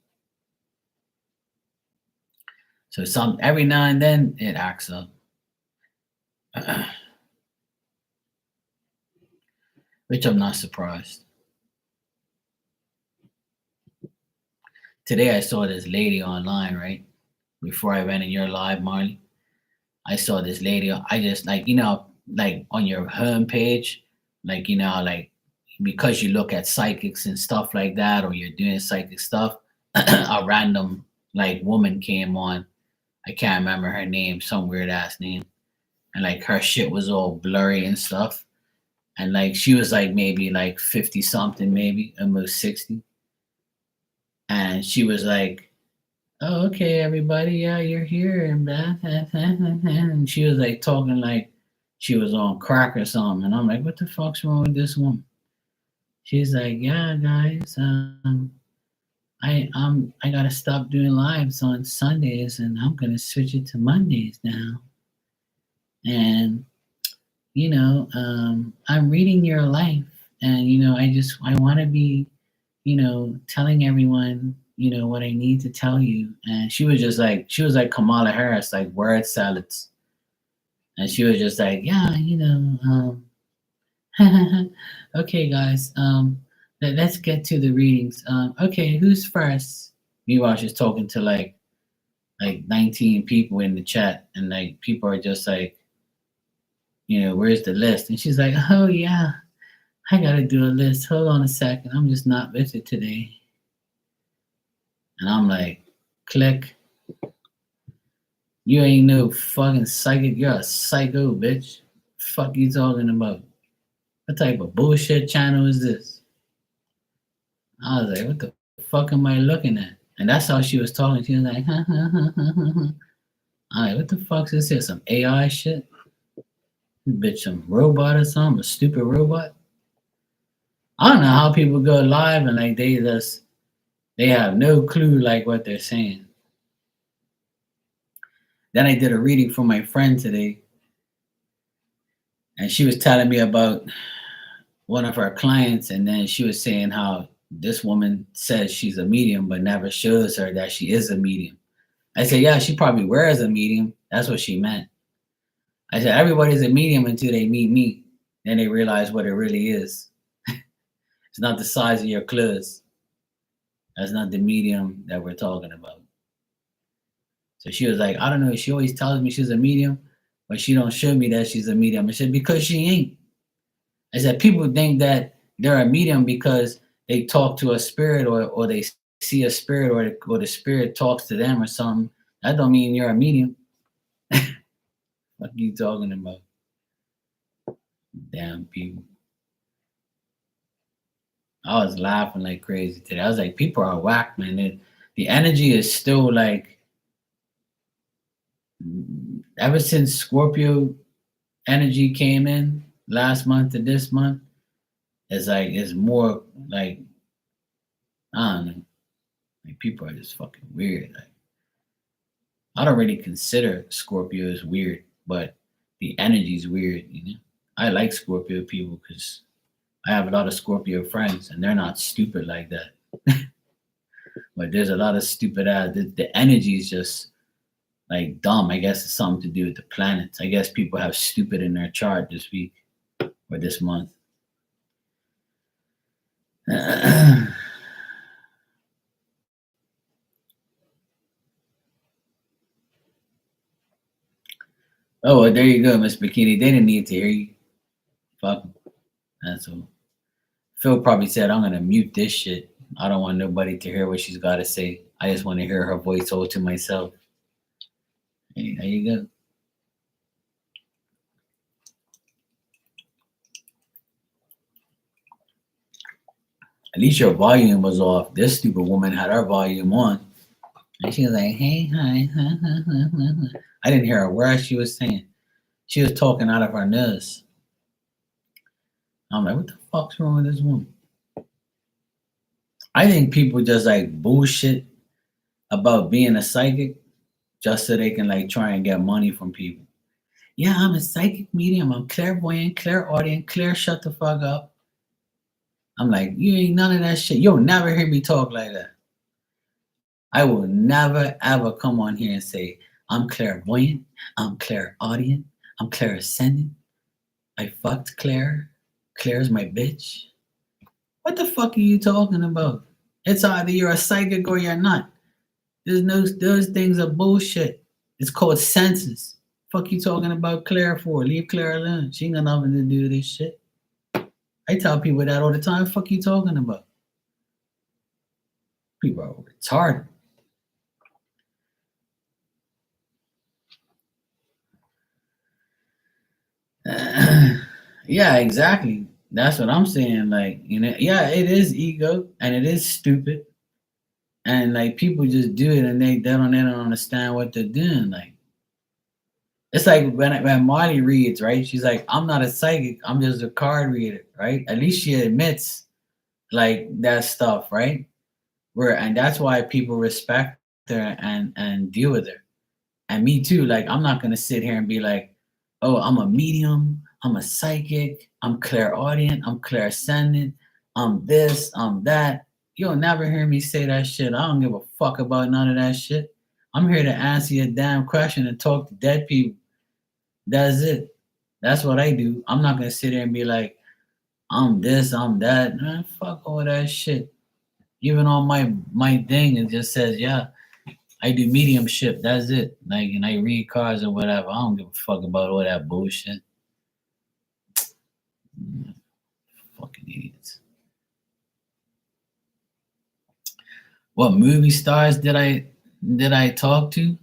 A: So every now and then it acts up. Which I'm not surprised. Today I saw this lady online, right? Before I went in your live, Marley. I saw this lady. I just like, like on your home page, like, like because you look at psychics and stuff like that, or you're doing psychic stuff, a random like woman came on. I can't remember her name, some weird ass name. And like her shit was all blurry and stuff. And like she was like maybe like 50 something, maybe almost 60. And she was like, oh, okay, everybody, yeah, you're here and that. And she was like talking like she was on crack or something. And I'm like, what the fuck's wrong with this woman? She's like, yeah, guys, I gotta stop doing lives on Sundays and I'm gonna switch it to Mondays now. And I'm reading your life, and I want to be, telling everyone, what I need to tell you. And she was like Kamala Harris, like word salads. And she was just like, yeah, okay, guys, let's get to the readings. Okay, who's first? Meanwhile, she's talking to like 19 people in the chat, and like people are just like, where's the list? And she's like, oh yeah, I gotta do a list. Hold on a second, I'm just not with it today. And I'm like, click. You ain't no fucking psychic. You're a psycho, bitch. Fuck you talking about? What type of bullshit channel is this? I was like, what the fuck am I looking at? And that's how she was talking. She was like, ha ha ha ha ha ha. I'm like, what the fuck's this here? Some AI shit? Bitch, some robot or something? A stupid robot? I don't know how people go live and like they have no clue like what they're saying. Then I did a reading for my friend today, and she was telling me about one of our clients, and then she was saying how this woman says she's a medium but never shows her that she is a medium. I said, yeah, she probably wears a medium. That's what she meant. I said, everybody's a medium until they meet me. Then they realize what it really is. It's not the size of your clothes. That's not the medium that we're talking about. So she was like, I don't know. She always tells me she's a medium, but she don't show me that she's a medium. I said, because she ain't. I said, people think that they're a medium because they talk to a spirit or they see a spirit or the spirit talks to them or something. That don't mean you're a medium. What are you talking about? Damn people. I was laughing like crazy today. I was like, people are whack, man. The energy is still like, ever since Scorpio energy came in last month to this month, it's more like, I don't know. Like people are just fucking weird. Like, I don't really consider Scorpio as weird, but the energy's weird, I like Scorpio people because I have a lot of Scorpio friends and they're not stupid like that. But there's a lot of stupid ass. The energy is just like dumb. I guess it's something to do with the planets. I guess people have stupid in their chart this week or this month. Oh, well, there you go, Miss Bikini. They didn't need to hear you. Fuck 'em. That's all. Phil probably said, I'm gonna mute this shit. I don't want nobody to hear what she's got to say. I just want to hear her voice all to myself. Hey, there you go. At least your volume was off. This stupid woman had her volume on. And she was like, hey, hi. I didn't hear a word she was saying. She was talking out of her nose. I'm like, what the fuck's wrong with this woman? I think people just like bullshit about being a psychic just so they can like try and get money from people. Yeah, I'm a psychic medium. I'm clairvoyant, clairaudient, clear, shut the fuck up. I'm like, you ain't none of that shit. You'll never hear me talk like that. I will never ever come on here and say, I'm clairvoyant, I'm clairaudient, I'm clairascendant. I fucked Claire. Claire's my bitch. What the fuck are you talking about? It's either you're a psychic or you're not. Those things are bullshit. It's called senses. Fuck you talking about Claire for? Leave Claire alone. She ain't got nothing to do with this shit. I tell people that all the time. Fuck you talking about? People are retarded. Yeah, exactly. That's what I'm saying. Like, yeah, it is ego and it is stupid. And like people just do it and they don't understand what they're doing. Like it's like when Marley reads, right? She's like, I'm not a psychic, I'm just a card reader, right? At least she admits like that stuff, right? And that's why people respect her and deal with her. And me too. Like I'm not gonna sit here and be like, oh, I'm a medium, I'm a psychic, I'm clairaudient, I'm clairsending, I'm this, I'm that. You'll never hear me say that shit. I don't give a fuck about none of that shit. I'm here to answer your damn question and talk to dead people. That's it. That's what I do. I'm not gonna sit there and be like, I'm this, I'm that. Man, fuck all that shit. Even on my thing, it just says, yeah, I do mediumship. That's it. Like, and I read cards or whatever. I don't give a fuck about all that bullshit. Mm, fucking idiots. What movie stars did I talk to?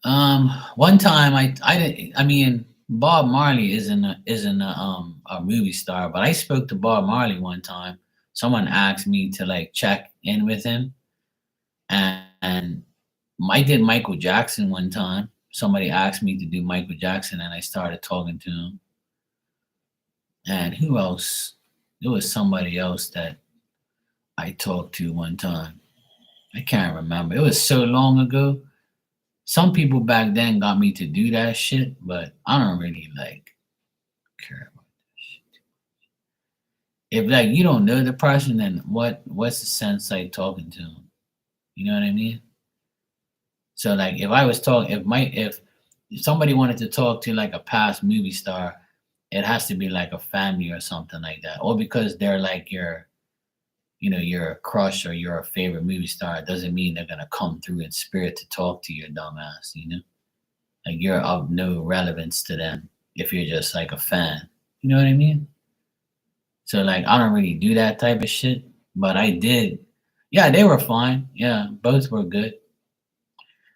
A: One time I didn't. I mean, Bob Marley isn't a movie star, but I spoke to Bob Marley one time. Someone asked me to like check in with him, and I did Michael Jackson one time. Somebody asked me to do Michael Jackson, and I started talking to him. And who else? There was somebody else that I talked to one time. I can't remember. It was so long ago. Some people back then got me to do that shit, but I don't really like care about that shit. If like you don't know the person, then what's the sense like talking to them? You know what I mean? So like if I was talking, if somebody wanted to talk to like a past movie star, it has to be like a family or something like that, or because they're like your crush or your favorite movie star. It doesn't mean they're gonna come through in spirit to talk to your dumbass. Like you're of no relevance to them if you're just like a fan. You know what I mean? So like I don't really do that type of shit, but I did. Yeah, they were fine. Yeah, both were good.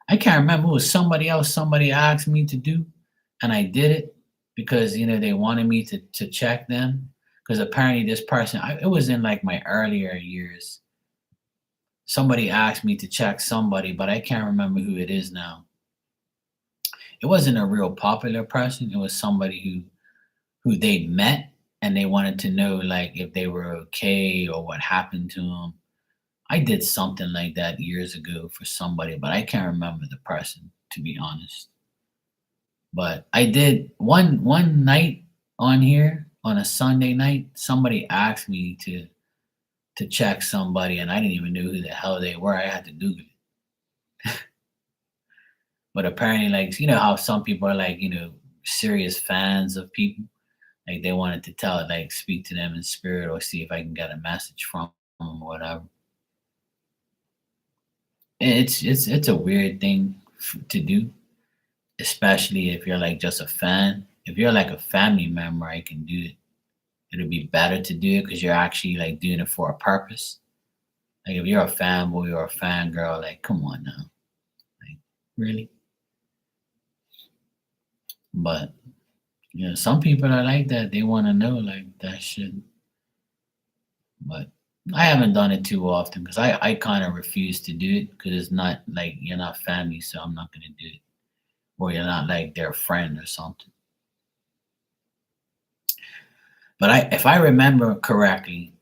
A: I can't remember. It was somebody else. Somebody asked me to do, and I did it because they wanted me to check them. Because apparently this person, it was in like my earlier years. Somebody asked me to check somebody, but I can't remember who it is now. It wasn't a real popular person. It was somebody who they met and they wanted to know like if they were okay or what happened to them. I did something like that years ago for somebody, but I can't remember the person to be honest. But I did one night on here on a Sunday night. Somebody asked me to check somebody, and I didn't even know who the hell they were. I had to Google it. But apparently, like how some people are like serious fans of people. Like they wanted to speak to them in spirit or see if I can get a message from them or whatever. It's a weird thing to do, especially if you're like just a fan. If you're like a family member, I can do it. It'll be better to do it because you're actually like doing it for a purpose. Like if you're a fanboy or a fangirl, like come on now, like really. But some people are like that. They want to know like that shit. But I haven't done it too often because I kind of refuse to do it because it's not like you're not family, so I'm not gonna do it. Or you're not like their friend or something. But if I remember correctly,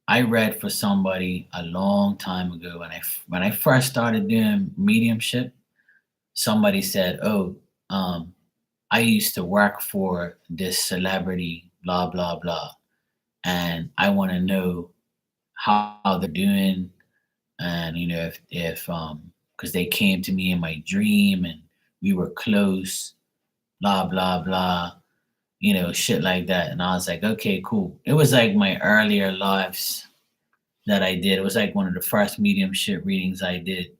A: I read for somebody a long time ago when I first started doing mediumship. Somebody said, "Oh, um, I used to work for this celebrity, blah blah blah, and I want to know how they're doing, and if because they came to me in my dream and we were close, blah blah blah." Shit like that. And I was like, okay, cool. It was like my earlier lives that I did. It was like one of the first mediumship readings I did.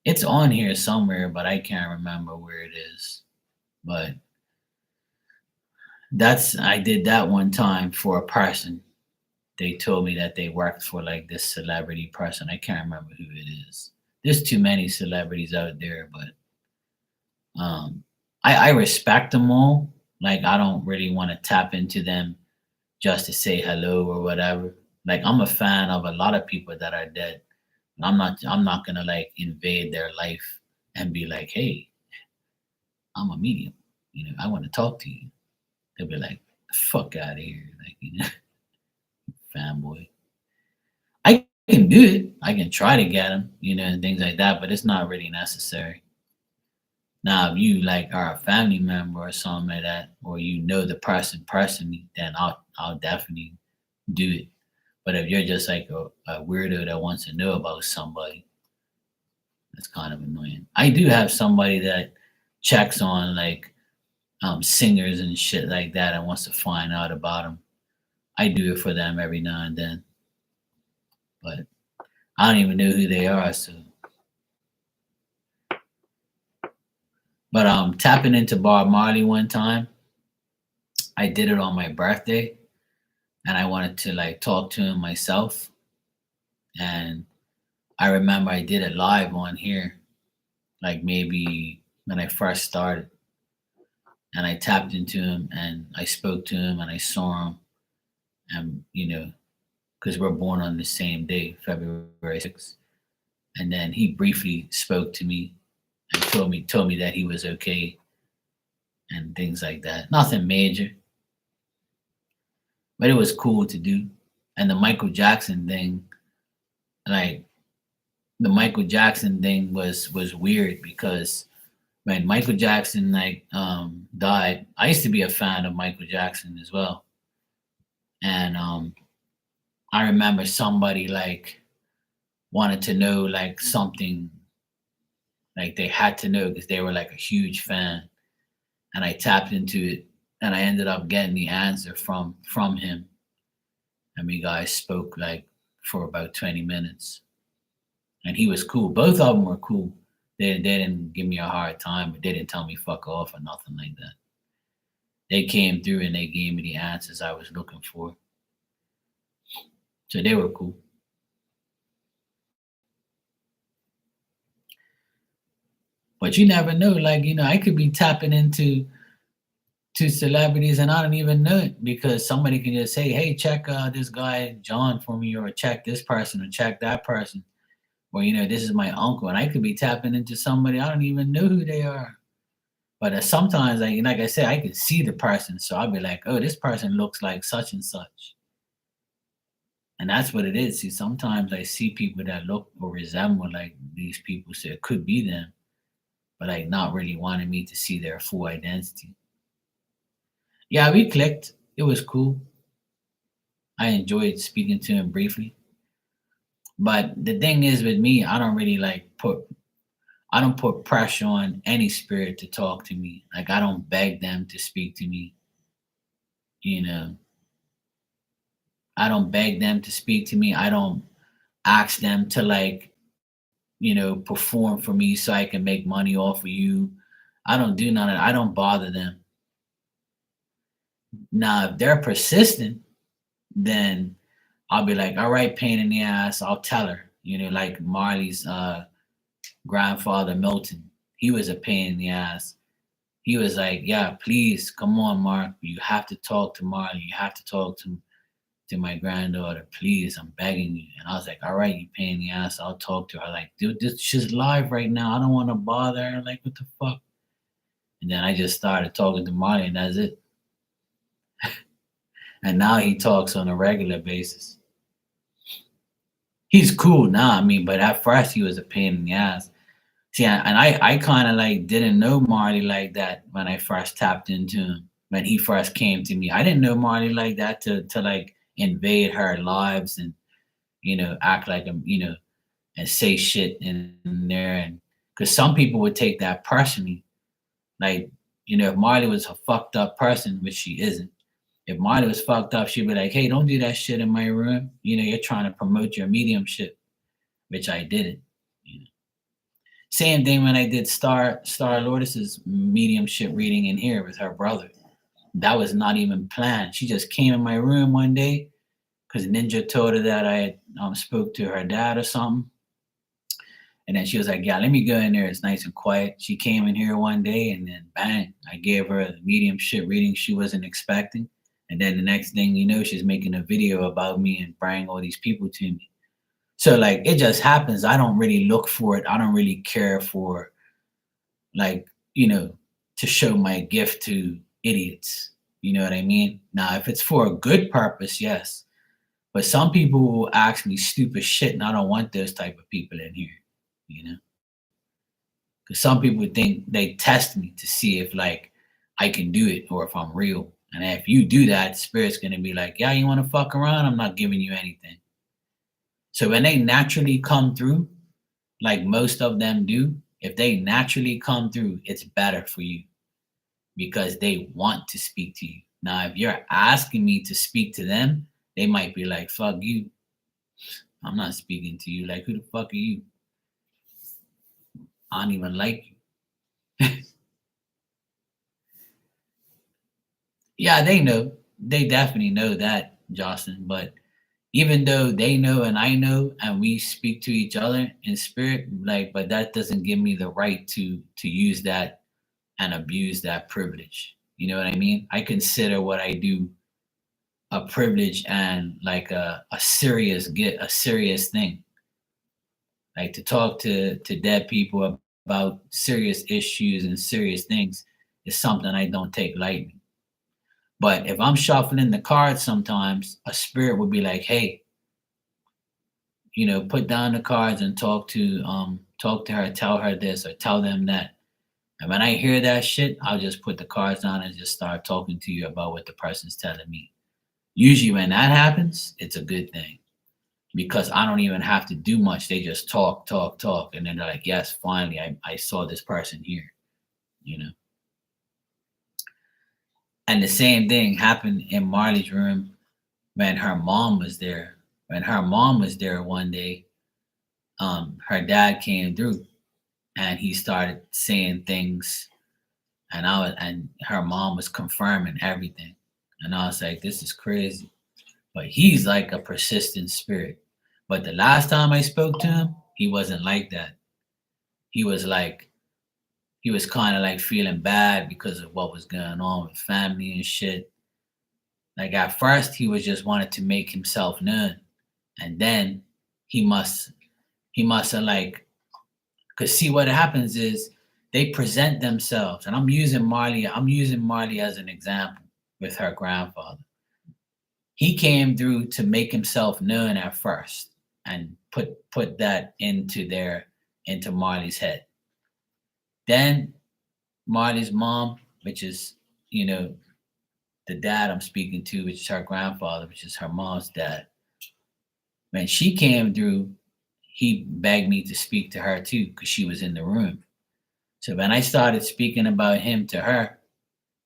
A: It's on here somewhere, but I can't remember where it is. But I did that one time for a person. They told me that they worked for like this celebrity person. I can't remember who it is. There's too many celebrities out there, but I respect them all. Like I don't really want to tap into them just to say hello or whatever. Like I'm a fan of a lot of people that are dead. I'm not gonna like invade their life and be like, hey, I'm a medium. I want to talk to you. They'll be like, the fuck out of here. Like, fanboy. I can do it. I can try to get them, and things like that, but it's not really necessary. Now, if you like are a family member or something like that, or the person personally, then I'll definitely do it. But if you're just like a weirdo that wants to know about somebody, that's kind of annoying. I do have somebody that checks on like singers and shit like that and wants to find out about them. I do it for them every now and then, but I don't even know who they are. So, but tapping into Bob Marley one time, I did it on my birthday, and I wanted to like talk to him myself. And I remember I did it live on here, like maybe when I first started, and I tapped into him and I spoke to him and I saw him, and because we're born on the same day, February 6th. And then he briefly spoke to me and told me that he was okay and things like that. Nothing major, but it was cool to do. And the Michael Jackson thing, like the Michael Jackson thing was weird because when Michael Jackson died, I used to be a fan of Michael Jackson as well. And I remember somebody like wanted to know like something, like they had to know because they were like a huge fan, and I tapped into it, and I ended up getting the answer from him, and we guys spoke like for about 20 minutes, and he was cool. Both of them were cool. They didn't give me a hard time, but they didn't tell me fuck off or nothing like that. They came through and they gave me the answers I was looking for, so they were cool. But you never know. Like, I could be tapping into celebrities and I don't even know it because somebody can just say, "Hey, check this guy John for me," or check this person, or check that person, or this is my uncle, and I could be tapping into somebody I don't even know who they are. But sometimes, like I said, I can see the person, so I'll be like, "Oh, this person looks like such and such," and that's what it is. See, sometimes I see people that look or resemble like these people, so it could be them, but like not really wanting me to see their full identity. Yeah, we clicked. It was cool. I enjoyed speaking to him briefly. But the thing is with me, I don't put pressure on any spirit to talk to me. Like I don't beg them to speak to me. You know, I don't beg them to speak to me. I don't ask them to perform for me so I can make money off of you. I don't do none of that. I don't bother them. Now, if they're persistent, then I'll be like, all right, pain in the ass, I'll tell her. Like Marley's grandfather Milton, he was a pain in the ass. He was like, yeah, please come on, Mark. You have to talk to Marley. You have to talk to my granddaughter. Please, I'm begging you. And I was like, all right, you pain in the ass. I'll talk to her. Like, dude, she's live right now. I don't want to bother her. Like, what the fuck? And then I just started talking to Marley, and that's it. And now he talks on a regular basis. He's cool now, but at first he was a pain in the ass. See, and I kind of like didn't know Marley like that when I first tapped into him. When he first came to me, I didn't know Marley like that to like invade her lives and act like and say shit in there, and because some people would take that personally, like if Marley was a fucked up person, which she isn't. If Marley was fucked up, she'd be like, "Hey, don't do that shit in my room. You're trying to promote your mediumship," which I didn't. You know. Same thing when I did Star Lotus's mediumship reading in here with her brother. That was not even planned. She just came in my room one day because Ninja told her that I had spoke to her dad or something. And then she was like, "Yeah, let me go in there. It's nice and quiet." She came in here one day and then bang, I gave her the mediumship reading she wasn't expecting. And then the next thing you know, she's making a video about me and bringing all these people to me. So like it just happens. I don't really look for it. I don't really care for like, to show my gift to idiots. You know what I mean? Now, if it's for a good purpose, yes. But some people will ask me stupid shit, and I don't want those type of people in here, you know? Because some people think they test me to see if like I can do it or if I'm real. And if you do that, spirit's gonna be like, "Yeah, you want to fuck around? I'm not giving you anything." So when they naturally come through, like most of them do, If they naturally come through, it's better for you because they want to speak to you. Now, if you're asking me to speak to them, they might be like, fuck you. I'm not speaking to you. Like, who the fuck are you? I don't even like you. Yeah, they know. They definitely know that, Jocelyn. But even though they know and I know and we speak to each other in spirit, like, but that doesn't give me the right to use that and abuse that privilege. You know what I mean? I consider what I do a privilege and like a serious get a serious thing. Like to talk to dead people about serious issues and serious things is something I don't take lightly. But if I'm shuffling the cards sometimes, a spirit would be like, hey, put down the cards and talk to her, tell her this or tell them that. And when I hear that shit, I'll just put the cards down and just start talking to you about what the person's telling me. Usually when that happens, it's a good thing because I don't even have to do much. They just talk, talk, talk. And then they're like, yes, finally, I saw this person here, you know. And the same thing happened in Marley's room when her mom was there. When her mom was there one day, her dad came through and he started saying things and her mom was confirming everything. And I was like, this is crazy. But he's like a persistent spirit. But the last time I spoke to him, he wasn't like that. He was like, he was kind of like feeling bad because of what was going on with family and shit. Like at first, he was just wanted to make himself known, and then he must he must have like, cause see what happens is they present themselves, and I'm using Marley as an example with her grandfather. He came through to make himself known at first and put that into Marley's head. Then Marley's mom, which is, you know, the dad I'm speaking to, which is her grandfather, which is her mom's dad. When she came through, he begged me to speak to her too, because she was in the room. So when I started speaking about him to her,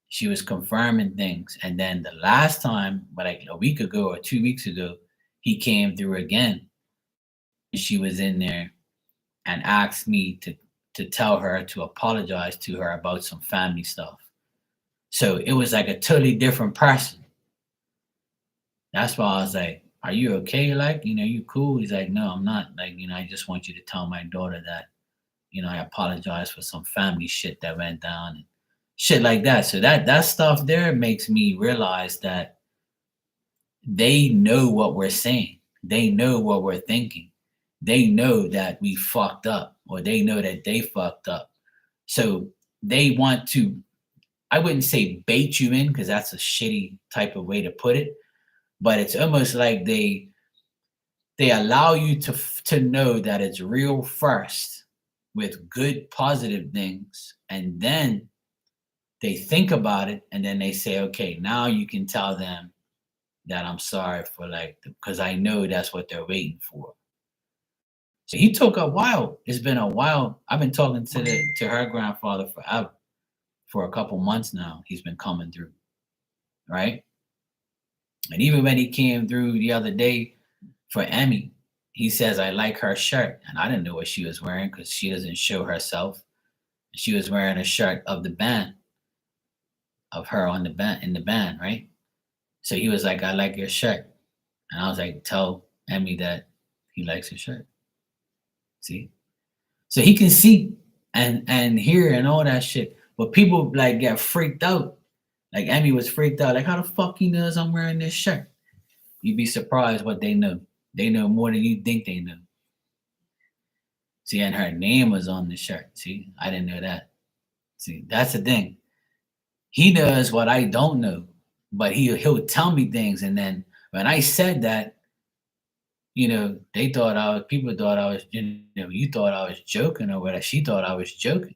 A: she was confirming things. And then the last time, like a week ago or 2 weeks ago, he came through again. She was in there and asked me to tell her to apologize to her about some family stuff. So it was like a totally different person. That's why I was like, "Are you okay? Like, you cool?" He's like, "No, I'm not. Like, I just want you to tell my daughter that, I apologize for some family shit that went down and shit like that." So that stuff there makes me realize that they know what we're saying. They know what we're thinking. They know that we fucked up, or they know that they fucked up. So they want to, I wouldn't say bait you in because that's a shitty type of way to put it, but it's almost like they allow you to know that it's real first with good positive things, and then they think about it and then they say, okay, now you can tell them that I'm sorry for, like, because I know that's what they're waiting for. So he took a while. It's been a while. I've been talking to her grandfather forever, for a couple months now. He's been coming through, right? And even when he came through the other day for Emmy, he says, I like her shirt. And I didn't know what she was wearing because she doesn't show herself. She was wearing a shirt of the band, of her on the band, in the band, right? So he was like, I like your shirt. And I was like, tell Emmy that he likes her shirt. See? So he can see and hear and all that shit. But people like get freaked out. Like Emmy was freaked out. Like, how the fuck he knows I'm wearing this shirt? You'd be surprised what they know. They know more than you think they know. See, and her name was on the shirt. See, I didn't know that. See, that's the thing. He knows what I don't know, but he'll tell me things, and then when I said that, they thought people thought I was, you thought I was joking or whatever. She thought I was joking.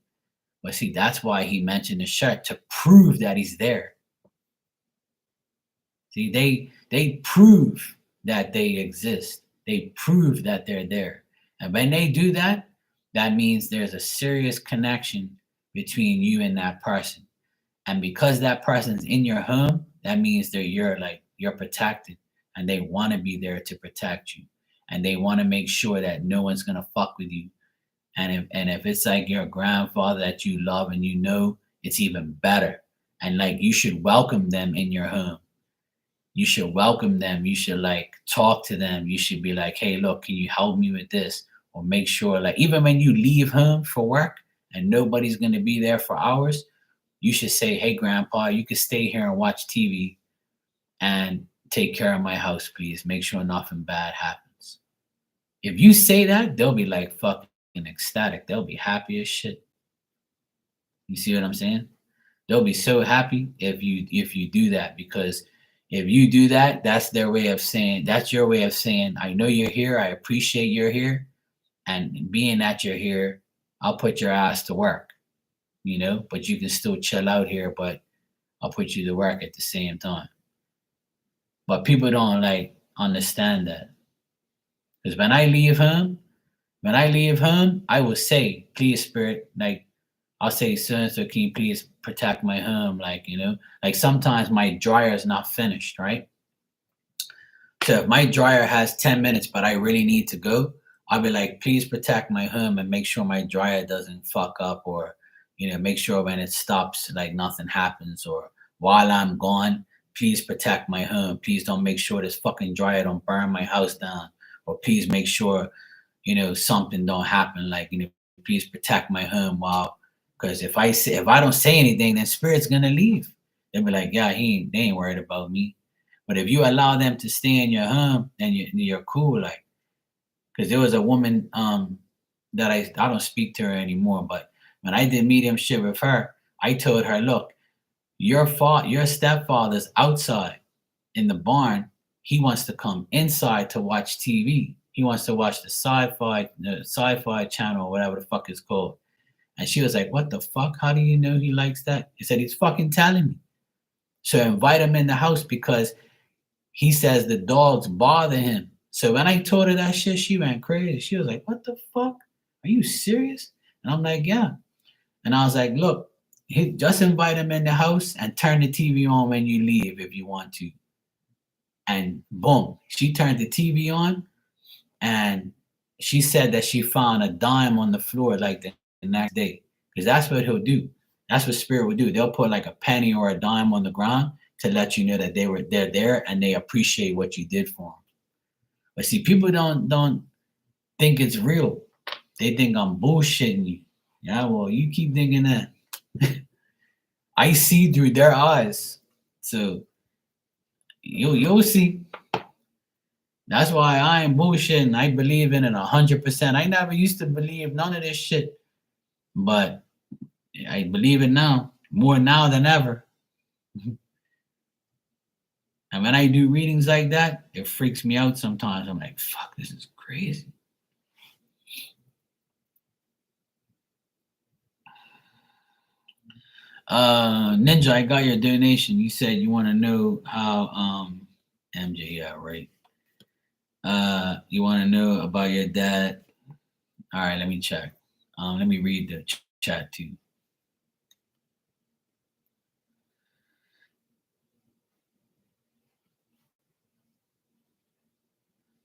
A: But see, that's why he mentioned the shirt to prove that he's there. See, they prove that they exist. They prove that they're there. And when they do that, that means there's a serious connection between you and that person. And because that person's in your home, that means that you're protected, and they want to be there to protect you. And they want to make sure that no one's gonna fuck with you. And if it's like your grandfather that you love and you know, it's even better. And like you should welcome them in your home. You should welcome them. You should like talk to them. You should be like, hey, look, can you help me with this? Or make sure, like, even when you leave home for work and nobody's gonna be there for hours, you should say, hey, grandpa, you can stay here and watch TV and take care of my house, please. Make sure nothing bad happens. If you say that, they'll be like fucking ecstatic. They'll be happy as shit. You see what I'm saying? They'll be so happy if you do that, because if you do that, that's their way of saying, that's your way of saying, I know you're here, I appreciate you're here, and being that you're here, I'll put your ass to work, but you can still chill out here, but I'll put you to work at the same time. But people don't like understand that. Because when I leave home, I will say, please, spirit, like I'll say, so and so, can you please protect my home? Like sometimes my dryer is not finished, right? So if my dryer has 10 minutes, but I really need to go, I'll be like, please protect my home and make sure my dryer doesn't fuck up, or, make sure when it stops, like nothing happens, or while I'm gone, please protect my home. Please don't make sure this fucking dryer don't burn my house down, or please make sure, something don't happen. Like, please protect my home while, because if I don't say anything, then spirit's gonna leave. They'll be like, yeah, they ain't worried about me. But if you allow them to stay in your home, then you're cool. Like, because there was a woman that I don't speak to her anymore, but when I did mediumship with her, I told her, look, your stepfather's outside in the barn. He wants to come inside to watch TV. He wants to watch the sci-fi channel, or whatever the fuck it's called. And she was like, what the fuck? How do you know he likes that? He said, he's fucking telling me. So invite him in the house, because he says the dogs bother him. So when I told her that shit, she went crazy. She was like, what the fuck? Are you serious? And I'm like, yeah. And I was like, look, just invite him in the house and turn the TV on when you leave if you want to. And boom, she turned the TV on, and she said that she found a dime on the floor like the next day. Because that's what he'll do. That's what spirit would do. They'll put like a penny or a dime on the ground to let you know that they're there and they appreciate what you did for them. But see, people don't think it's real. They think I'm bullshitting you. Yeah, well, you keep thinking that. I see through their eyes. So you'll see. That's why I ain't bullshitting. I believe in it 100%. I never used to believe none of this shit, but I believe it now, more now than ever. And when I do readings like that, it freaks me out sometimes. I'm like, fuck, this is crazy. Ninja, I got your donation. You said you want to know how MJ, yeah, right. You want to know about your dad. All right, let me check. Let me read the chat too.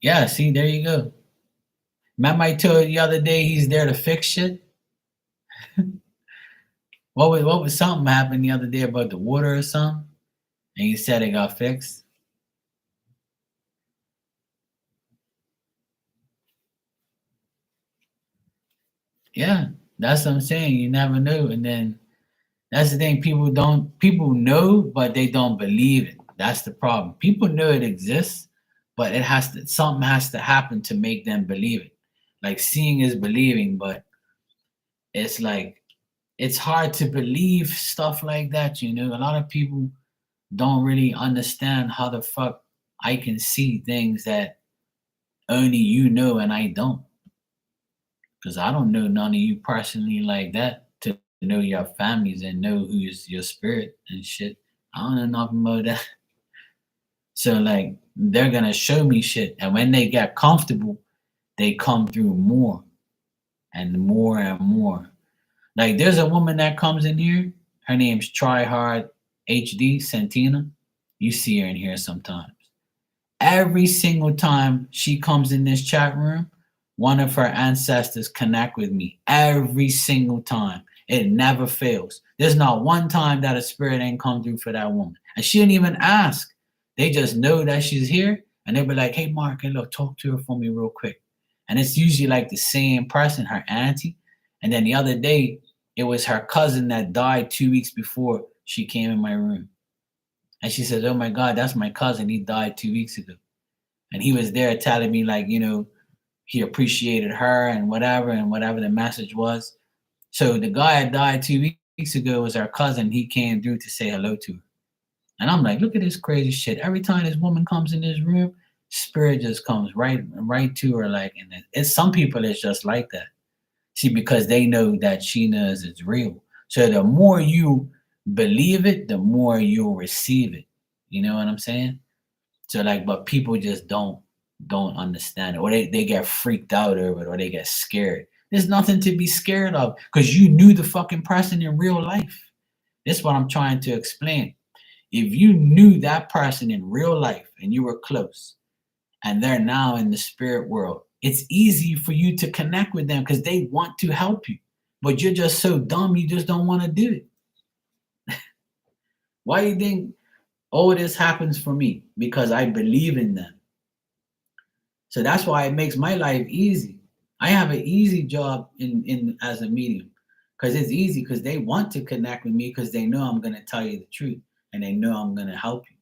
A: Yeah, see, there you go. Remember I told you the other day he's there to fix shit? What was something happened the other day about the water or something? And he said it got fixed? Yeah, that's what I'm saying. You never know. And then that's the thing, people know, but they don't believe it. That's the problem. People know it exists, but something has to happen to make them believe it. Like seeing is believing, but it's like it's hard to believe stuff like that, A lot of people don't really understand how the fuck I can see things that only you know and I don't. Because I don't know none of you personally like that to know your families and know who's your spirit and shit. I don't know nothing about that. So like they're gonna show me shit, and when they get comfortable, they come through more. and more and more. Like there's a woman that comes in here. Her name's Try Hard HD Santina. You see her in here sometimes. Every single time she comes in this chat room, one of her ancestors connect with me. Every single time. It never fails. There's not one time that a spirit ain't come through for that woman. And she didn't even ask. They just know that she's here and they'll be like, hey Mark, hey look, talk to her for me real quick. And it's usually like the same person, her auntie. And then the other day, it was her cousin that died 2 weeks before she came in my room. And she said, oh my God, that's my cousin. He died 2 weeks ago. And he was there telling me, like, he appreciated her and whatever the message was. So the guy that died 2 weeks ago was our cousin. He came through to say hello to her. And I'm like, look at this crazy shit. Every time this woman comes in this room, spirit just comes right to her. Like, and it's some people it's just like that. See, because they know that she knows it's real. So the more you believe it, the more you'll receive it. You know what I'm saying? So like, but people just don't understand it, or they get freaked out over it, or they get scared. There's nothing to be scared of because you knew the fucking person in real life. This is what I'm trying to explain. If you knew that person in real life and you were close, and they're now in the spirit world, it's easy for you to connect with them because they want to help you. But you're just so dumb, you just don't want to do it. Why do you think all this happens for me? Because I believe in them. So that's why it makes my life easy. I have an easy job in as a medium because it's easy because they want to connect with me because they know I'm going to tell you the truth and they know I'm going to help you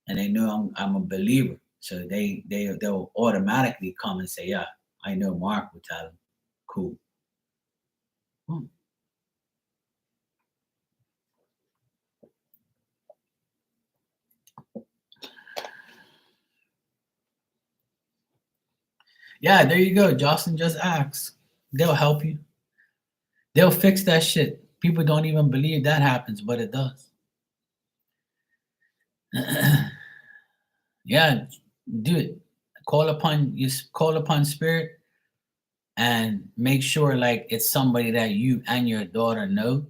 A: and they know I'm a believer. So they'll automatically come and say, yeah, I know Mark will tell them. Cool. Hmm. Yeah, there you go. Jocelyn just asks. They'll help you. They'll fix that shit. People don't even believe that happens, but it does. Yeah, do it. Call upon spirit and make sure like it's somebody that you and your daughter know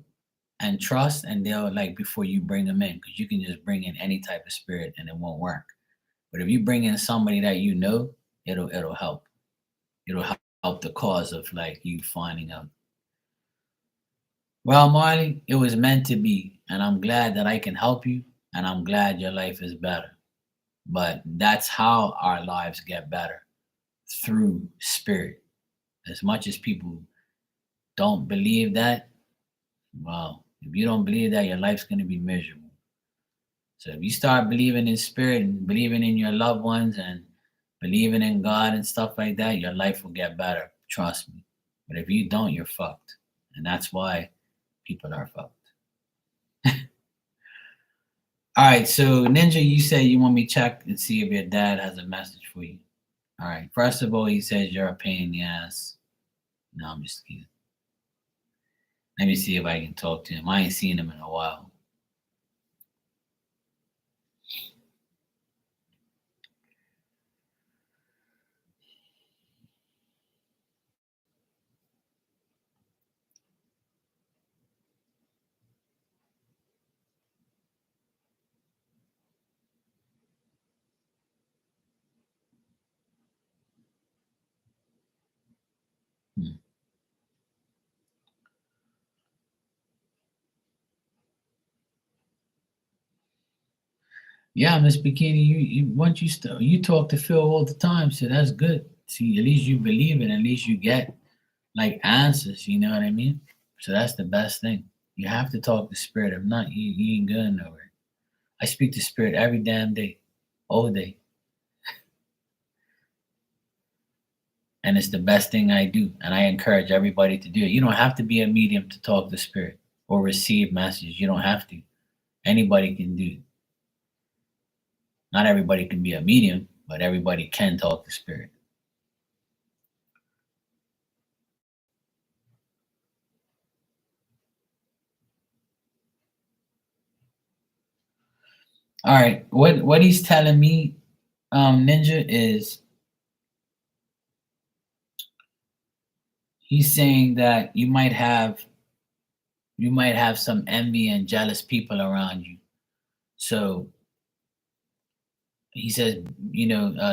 A: and trust, and they'll like before you bring them in, because you can just bring in any type of spirit and it won't work. But if you bring in somebody that you know, it'll help. It'll help the cause of like you finding out. Well, Marley, it was meant to be, and I'm glad that I can help you, and I'm glad your life is better. But that's how our lives get better, through spirit. As much as people don't believe that, well, if you don't believe that, your life's going to be miserable. So if you start believing in spirit and believing in your loved ones and believing in God and stuff like that, your life will get better. Trust me. But if you don't, you're fucked. And that's why people are fucked. All right, so Ninja, you said you want me to check and see if your dad has a message for you. All right, first of all, he says you're a pain in the ass. No, I'm just kidding. Let me see if I can talk to him. I ain't seen him in a while. Hmm. Yeah, Miss Bikini, you once you talk to Phil all the time, so that's good. See, at least you believe it. At least you get like answers. You know what I mean? So that's the best thing. You have to talk to spirit. If not, you ain't going nowhere. I speak to spirit every damn day, all day, and it's the best thing I do. And I encourage everybody to do it. You don't have to be a medium to talk to spirit or receive messages. You don't have to. Anybody can do it. Not everybody can be a medium, but everybody can talk to spirit. All right. What he's telling me, Ninja, is He's saying that you might have some envy and jealous people around you. So he says,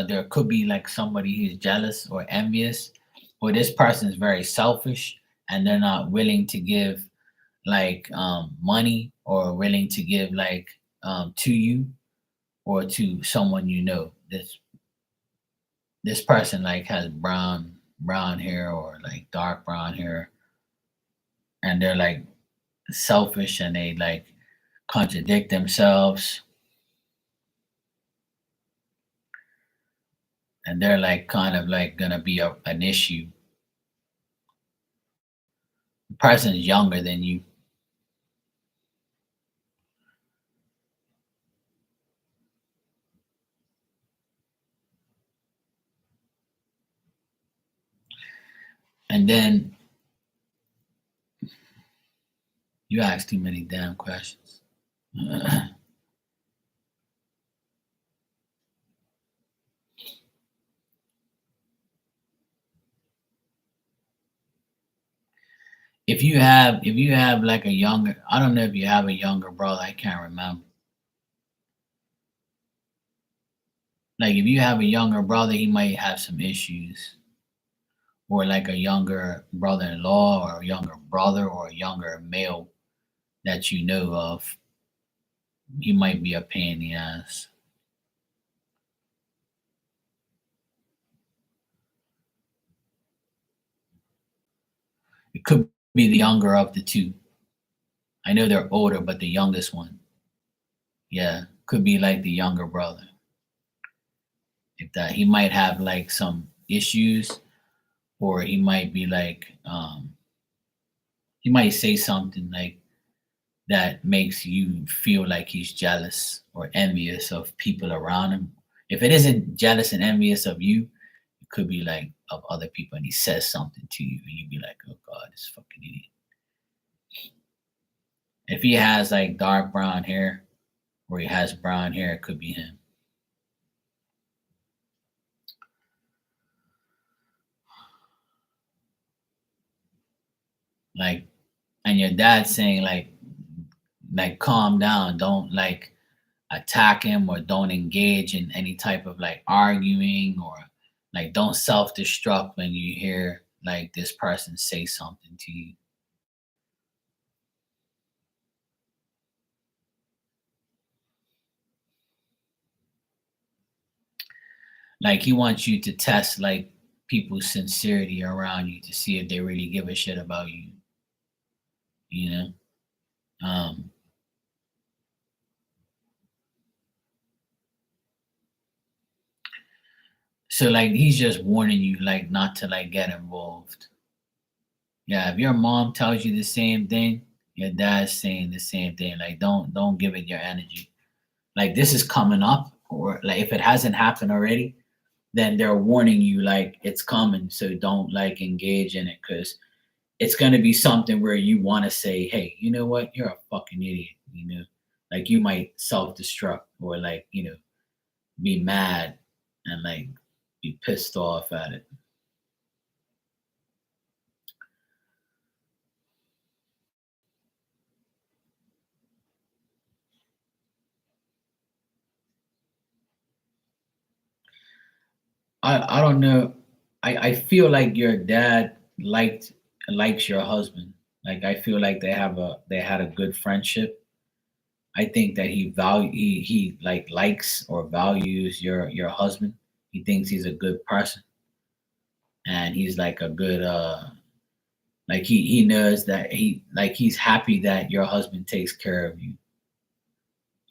A: there could be like somebody who's jealous or envious, or this person is very selfish and they're not willing to give like money or willing to give like to you or to someone you know. This person like has brown hair or like dark brown hair, and they're like selfish and they like contradict themselves, and they're like kind of like gonna be an issue. The person's younger than you. And then you ask too many damn questions. If you have like a younger, I don't know if you have a younger brother, I can't remember. Like if you have a younger brother, he might have some issues, or like a younger brother-in-law or a younger brother or a younger male that you know of, he might be a pain in the ass. It could be the younger of the two. I know they're older, but the youngest one. Yeah, could be like the younger brother. If that, he might have like some issues, or he might be like, he might say something like that makes you feel like he's jealous or envious of people around him. If it isn't jealous and envious of you, it could be like of other people, and he says something to you, and you'd be like, "Oh God, this fucking idiot." If he has like dark brown hair, or he has brown hair, it could be him. Like, and your dad saying like calm down, don't like attack him, or don't engage in any type of like arguing, or like don't self-destruct when you hear like this person say something to you. Like he wants you to test like people's sincerity around you to see if they really give a shit about you, you know? Um, so like he's just warning you like not to like get involved. Yeah, if your mom tells you the same thing, your dad's saying the same thing. Like don't give it your energy. Like this is coming up, or like if it hasn't happened already, then they're warning you like it's coming. So don't like engage in it, because it's gonna be something where you want to say, hey, you know what, you're a fucking idiot, like you might self-destruct, or like, be mad and like be pissed off at it. I don't know. I feel like your dad likes your husband. Like I feel like they had a good friendship. I think that he like likes or values your husband. He thinks he's a good person, and he's like a good like he knows that he's happy that your husband takes care of you,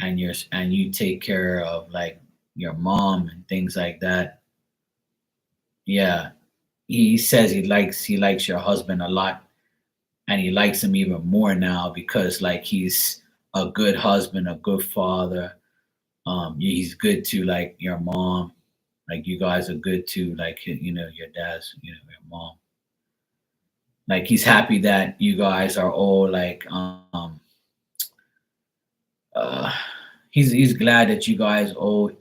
A: and you take care of like your mom and things like that. Yeah, he says he likes your husband a lot, and he likes him even more now because like he's a good husband, a good father. He's good to like your mom. Like you guys are good to like your dad's, your mom. Like he's happy that you guys are all like uh he's glad that you guys all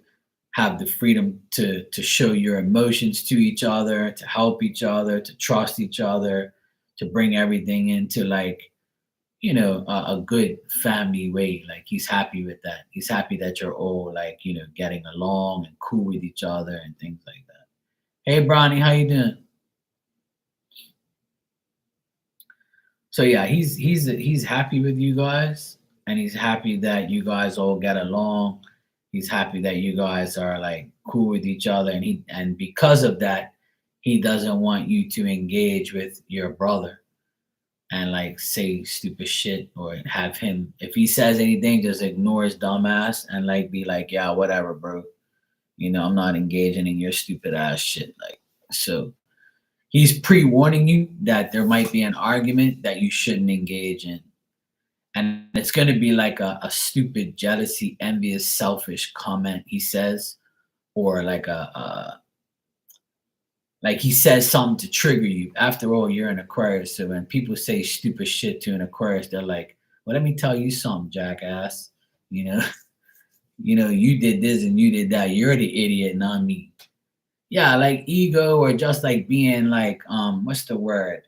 A: have the freedom to show your emotions to each other, to help each other, to trust each other, to bring everything into like a good family way. Like he's happy with that. He's happy that you're all like getting along and cool with each other and things like that. Hey, Bronny, how you doing? So yeah, he's happy with you guys, and he's happy that you guys all get along. He's happy that you guys are like cool with each other, and because of that, he doesn't want you to engage with your brother and like say stupid shit or have him. If he says anything, just ignore his dumbass and like be like, yeah, whatever, bro. I'm not engaging in your stupid ass shit. Like so. He's pre-warning you that there might be an argument that you shouldn't engage in. And it's going to be like a stupid, jealousy, envious, selfish comment he says, or like like he says something to trigger you. After all, you're an Aquarius, so when people say stupid shit to an Aquarius, they're like, "Well, let me tell you something, jackass. You know, you did this and you did that. You're the idiot, not me." Yeah, like ego or just like being like what's the word?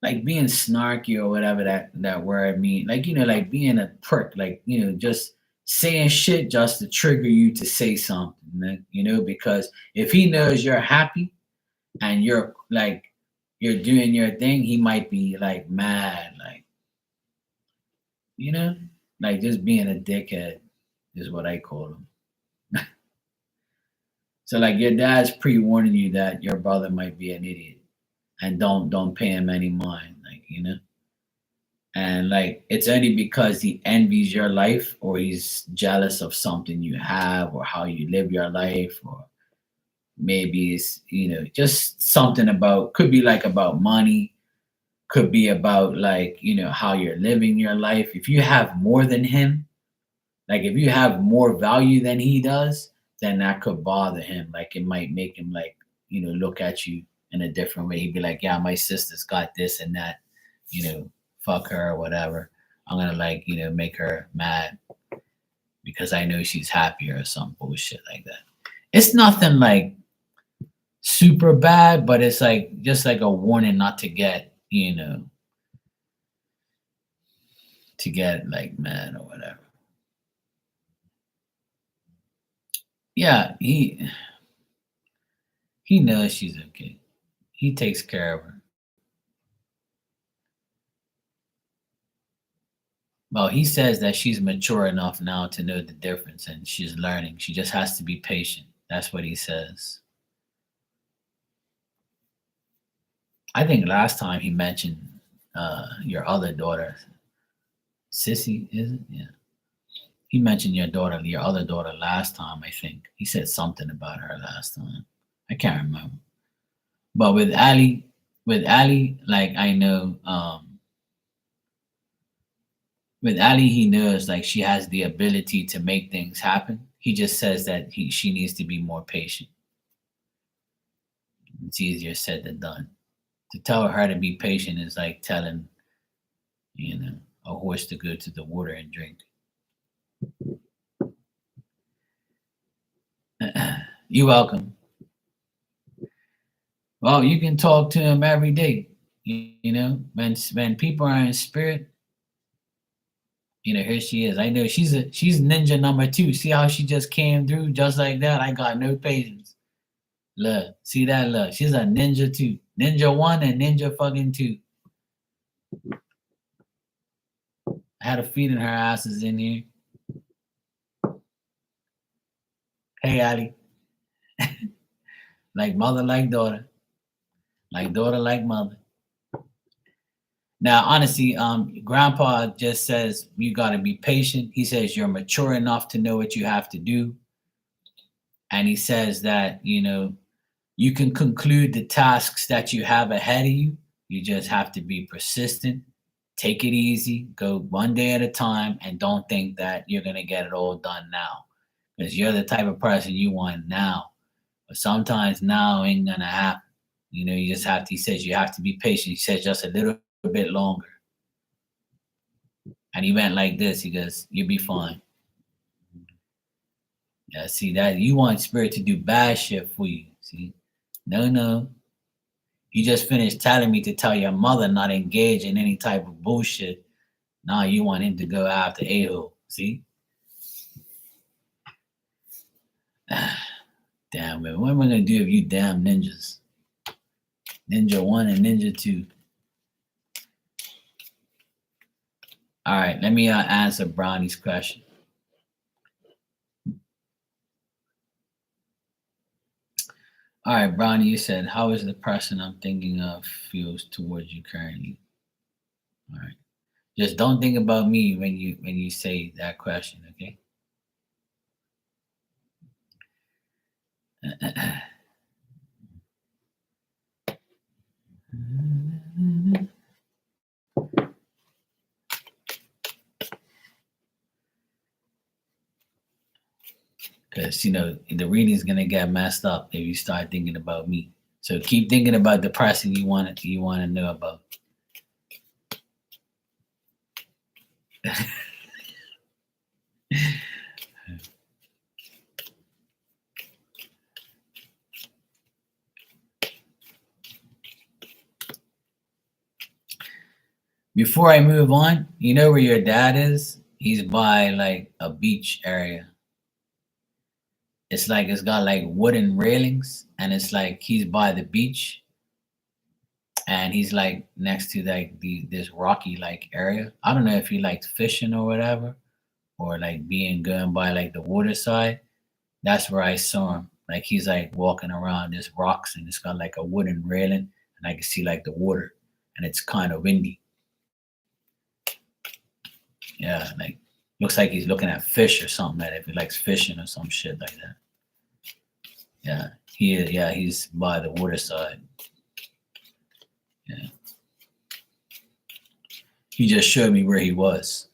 A: Like being snarky or whatever that word mean. Like like being a prick, like just saying shit just to trigger you to say something, man, because if he knows you're happy and you're doing your thing, he might be like mad, like you know, like just being a dickhead is what I call him. So like your dad's pre-warning you that your brother might be an idiot, and don't pay him any mind, like and like it's only because he envies your life or he's jealous of something you have or how you live your life, or maybe it's just something about, could be like about money, could be about like how you're living your life. If you have more than him, like if you have more value than he does, then that could bother him. Like it might make him like, look at you in a different way. He'd be like, yeah, my sister's got this and that, fuck her or whatever. I'm gonna like, make her mad because I know she's happier or some bullshit like that. It's nothing like super bad, but it's like just like a warning not to get, to get like mad or whatever. Yeah, he knows she's okay. He takes care of her. Well, he says that she's mature enough now to know the difference and she's learning. She just has to be patient. That's what he says. I think last time he mentioned your other daughter, Sissy, is it? Yeah. He mentioned your other daughter last time, I think. He said something about her last time. I can't remember. But with Ali, like I know, with Ali, he knows like she has the ability to make things happen. He just says that she needs to be more patient. It's easier said than done. To tell her to be patient is like telling, a horse to go to the water and drink. You're welcome. Well, you can talk to him every day. When people are in spirit, here she is. I know she's ninja number 2. See how she just came through just like that? I got no patience. Look, see that? Look, she's a ninja 2, ninja 1 and ninja fucking 2. I had a feeding her asses in here. Hey, Ali. Like mother, like daughter. Like daughter, like mother. Now, honestly, Grandpa just says you got to be patient. He says you're mature enough to know what you have to do. And he says that, you can conclude the tasks that you have ahead of you. You just have to be persistent, take it easy, go one day at a time, and don't think that you're going to get it all done now. Because you're the type of person you want now. But sometimes now ain't going to happen. You just have to, he says you have to be patient. He says just a little bit longer. And he went like this. He goes, you'll be fine. Yeah, see that you want spirit to do bad shit for you. See, no. You just finished telling me to tell your mother not engage in any type of bullshit. Now you want him to go after a-hole. See? Damn, man. What am I gonna do if you damn ninjas? Ninja 1 and Ninja 2. All right, let me answer Brownie's question. All right, Brownie, you said, how is the person I'm thinking of feels towards you currently? All right. Just don't think about me when you say that question, okay? Because the reading's gonna get messed up if you start thinking about me. So keep thinking about the person you want to know about. Before I move on, you know where your dad is? He's by like a beach area. It's like it's got like wooden railings, and it's like he's by the beach, and he's like next to like this rocky like area. I don't know if he likes fishing or whatever, or like being going by like the water side. That's where I saw him. Like he's like walking around this rocks, and it's got like a wooden railing, and I can see like the water, and it's kind of windy. Yeah, like looks like he's looking at fish or something like that. If he likes fishing or some shit like that. Yeah, he is. Yeah, he's by the water side. Yeah, he just showed me where he was.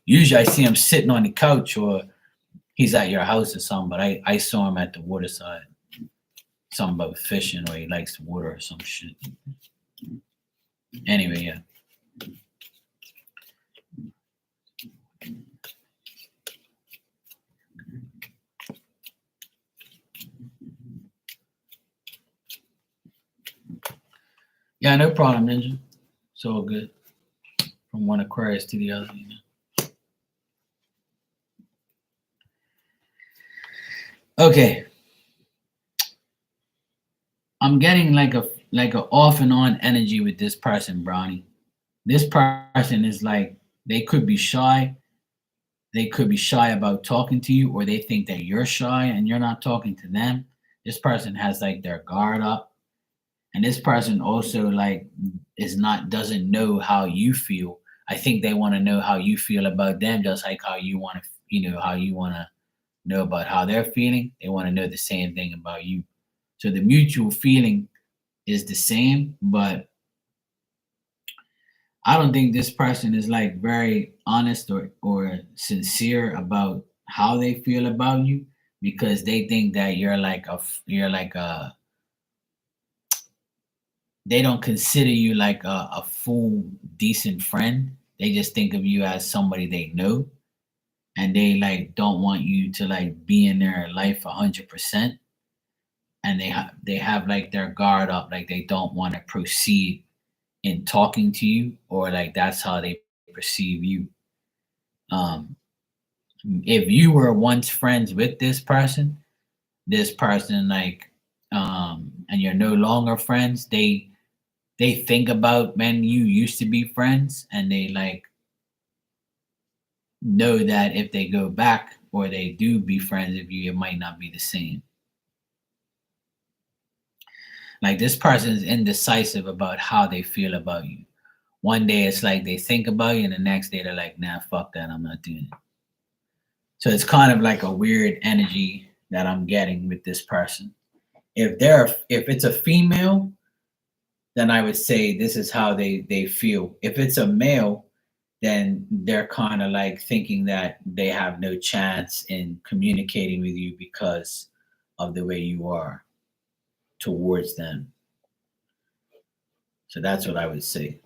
A: Usually, I see him sitting on the couch or he's at your house or something. But I saw him at the water side. Something about fishing or he likes the water or some shit. Anyway, yeah. Yeah, no problem, Ninja. It's all good. From one Aquarius to the other, Okay. I'm getting like a off and on energy with this person, Brownie. This person is like they could be shy. They could be shy about talking to you, or they think that you're shy and you're not talking to them. This person has like their guard up, and this person also like is not doesn't know how you feel. I think they want to know how you feel about them, just like how you want to, how you want to know about how they're feeling. They want to know the same thing about you. So the mutual feeling is the same, but I don't think this person is like very honest or sincere about how they feel about you because they think that you're like a they don't consider you like a full decent friend. They just think of you as somebody they know, and they like don't want you to like be in their life 100%, and they have like their guard up, like they don't want to proceed in talking to you, or like that's how they perceive you. um if you were once friends with this person like and you're no longer friends, they think about when you used to be friends, and they like know that if they go back or they do be friends with you, it might not be the same. Like this person is indecisive about how they feel about you. One day it's like they think about you, and the next day they're like, nah, fuck that, I'm not doing it. So it's kind of like a weird energy that I'm getting with this person. If it's a female, then I would say this is how they feel. If it's a male, then they're kind of like thinking that they have no chance in communicating with you because of the way you are towards them. So that's what I would say.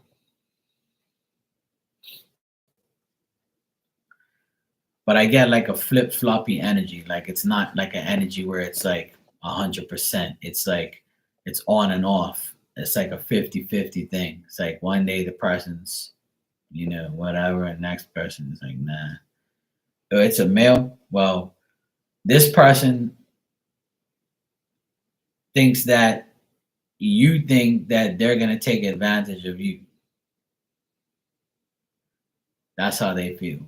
A: but I get like a flip floppy energy. Like it's not like an energy where it's like 100%. It's like it's on and off. It's like a 50-50 thing. It's like one day the person's, whatever, and next person is like, nah. So it's a male. Well, this person thinks that you think that they're gonna take advantage of you. That's how they feel.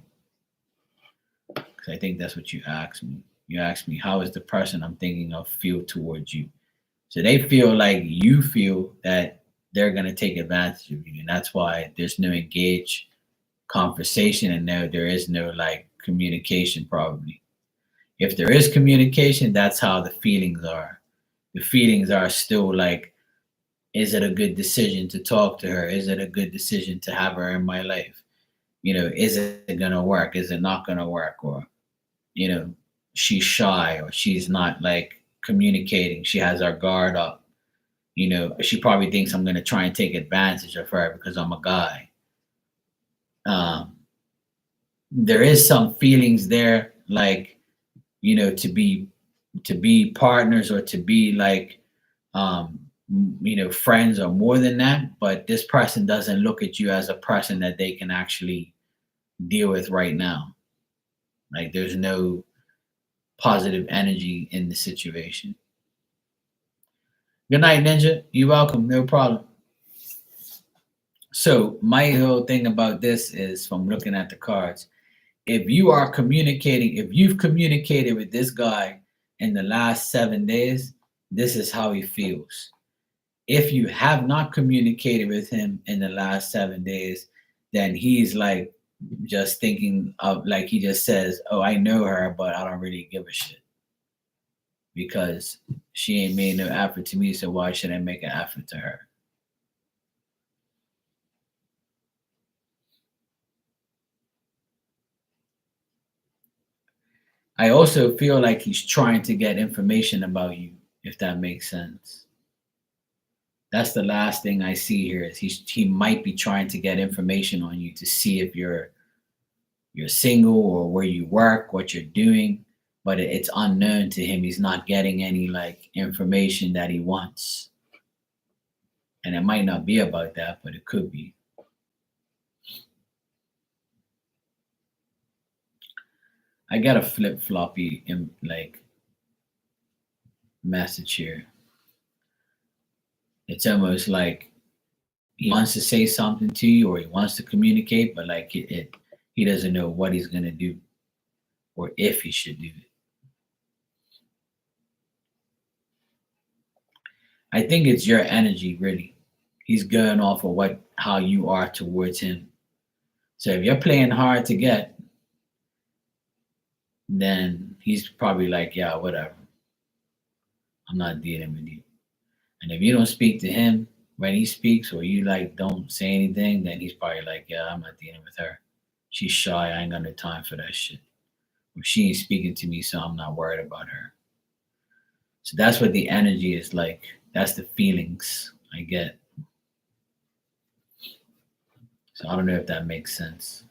A: Because I think that's what you asked me. You asked me, how is the person I'm thinking of feel towards you? So they feel like you feel that they're gonna take advantage of you, and that's why there's no engaged conversation, and there is no like communication probably. If there is communication, that's how the feelings are. The feelings are still like, is it a good decision to talk to her? Is it a good decision to have her in my life? Is it gonna work? Is it not gonna work? Or, you know, she's shy, or she's not like communicating. She has her guard up. She probably thinks I'm gonna try and take advantage of her because I'm a guy. Um, there is some feelings there, like, to be partners, or to be like, friends, or more than that. But this person doesn't look at you as a person that they can actually deal with right now. Like there's no positive energy in the situation. Good night, Ninja. You're welcome. No problem. So my whole thing about this is, from looking at the cards, if you are communicating, if you've communicated with this guy in the last 7 days, this is how he feels. If you have not communicated with him in the last 7 days, then he's like just thinking of, like he just says, oh, I know her, but I don't really give a shit because she ain't made no effort to me. So why should I make an effort to her? I also feel like he's trying to get information about you, if that makes sense. That's the last thing I see here, is he might be trying to get information on you to see if you're single, or where you work, what you're doing, but it's unknown to him. He's not getting any like information that he wants. And it might not be about that, but it could be. I got a flip floppy like message here. It's almost like he wants to say something to you, or he wants to communicate, but like he doesn't know what he's gonna do, or if he should do it. I think it's your energy, really. He's going off of how you are towards him. So if you're playing hard to get, then he's probably like, yeah, whatever. I'm not dealing with you. And if you don't speak to him when he speaks, or you like don't say anything, then he's probably like, yeah, I'm not dealing with her. She's shy. I ain't got no time for that shit. Or she ain't speaking to me, so I'm not worried about her. So that's what the energy is like. That's the feelings I get. So I don't know if that makes sense.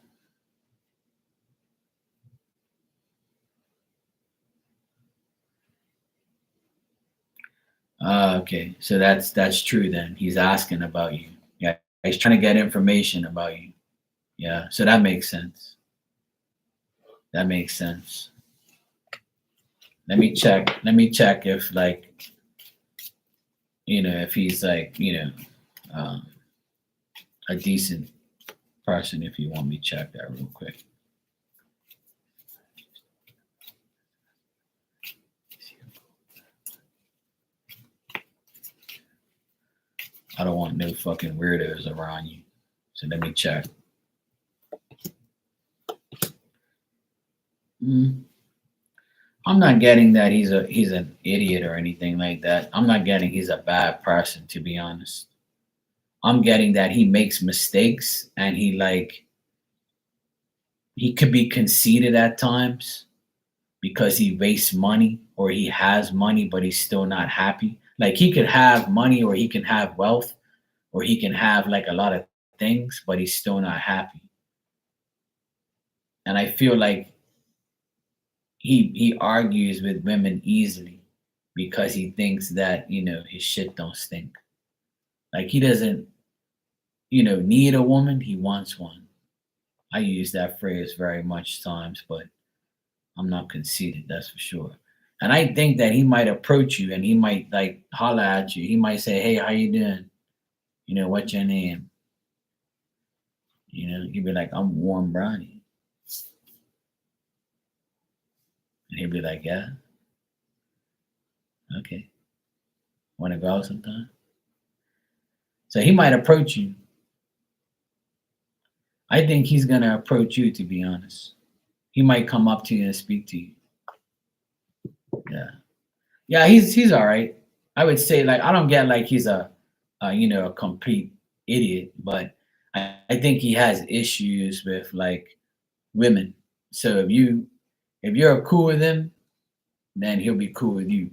A: Okay, so that's true then. He's asking about you. Yeah, he's trying to get information about you. Yeah, so that makes sense. That makes sense. Let me check. Let me check if like, if he's like, um, a decent person. If you want me to check that real quick. I don't want no fucking weirdos around you. So let me check. Mm, I'm not getting that he's an idiot or anything like that. I'm not getting he's a bad person, to be honest. I'm getting that he makes mistakes, and he could be conceited at times because he wastes money, or he has money but he's still not happy. Like he could have money, or he can have wealth, or he can have like a lot of things, but he's still not happy. And I feel like he argues with women easily because he thinks that his shit don't stink. Like he doesn't need a woman. He wants one. I use that phrase very much times, but I'm not conceited, that's for sure. And I think that he might approach you and he might like holler at you. He might say, "Hey, how you doing? What's your name?" You'd be like, "I'm Warm Brownie." And he'd be like, "Yeah, okay. Wanna go out sometime?" So he might approach you. I think he's gonna approach you, to be honest. He might come up to you and speak to you. Yeah. Yeah, he's all right. I would say like I don't get like he's a complete idiot, but I think he has issues with like women. So if you're cool with him, then he'll be cool with you.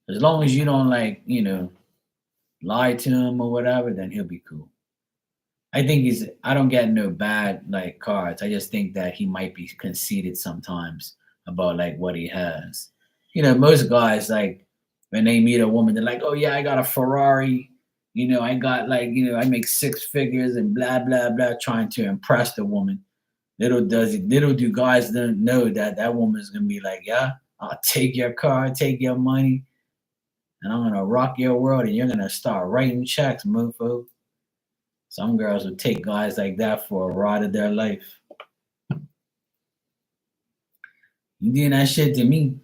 A: As long as you don't like lie to him or whatever, then he'll be cool. I don't get no bad like cards. I just think that he might be conceited sometimes about like what he has. Most guys like when they meet a woman, they're like, "Oh yeah, I got a Ferrari. I got like, I make six figures and blah blah blah," trying to impress the woman. Little do guys don't know that that woman's gonna be like, "Yeah, I'll take your car, take your money, and I'm gonna rock your world, and you're gonna start writing checks, mofo." Some girls would take guys like that for a ride of their life. You doing that shit to me.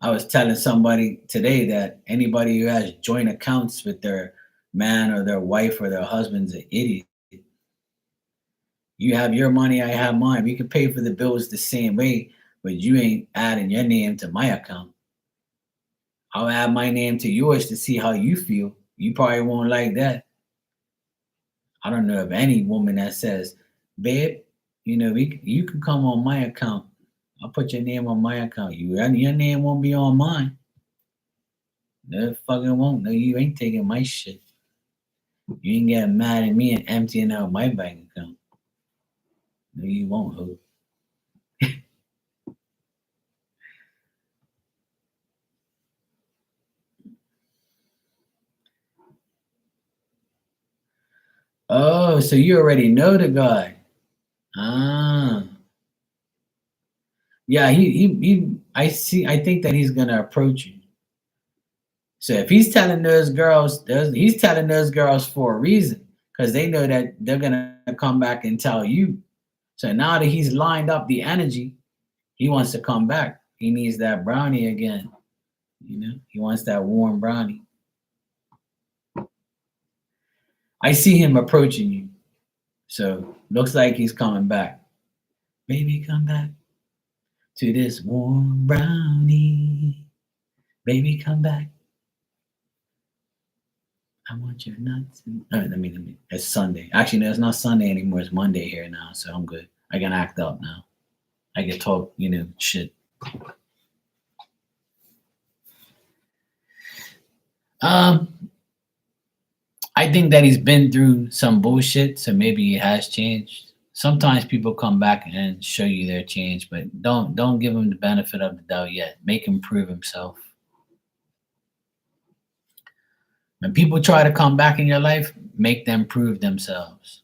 A: I was telling somebody today that anybody who has joint accounts with their man or their wife or their husband's an idiot. You have your money, I have mine. We can pay for the bills the same way, but you ain't adding your name to my account. I'll add my name to yours to see how you feel. You probably won't like that. I don't know of any woman that says, "Babe, you can come on my account. I'll put your name on my account. Your name won't be on mine." No fucking won't. No, you ain't taking my shit. You ain't getting mad at me and emptying out my bank account. No, you won't, ho. Oh, so you already know the guy. Ah. Yeah, I see. I think that he's gonna approach you. So if he's telling those girls, he's telling those girls for a reason, because they know that they're gonna come back and tell you. So now that he's lined up the energy, he wants to come back. He needs that brownie again. He wants that warm brownie. I see him approaching you. So looks like he's coming back. Baby, come back to this warm brownie. Baby, come back. I want your nuts. Let me. It's Sunday. Actually, no, it's not Sunday anymore. It's Monday here now, so I'm good. I can act up now. I can talk, shit. Um, I think that he's been through some bullshit, so maybe he has changed. Sometimes people come back and show you their change, but don't give him the benefit of the doubt yet. Make him prove himself. When people try to come back in your life, make them prove themselves.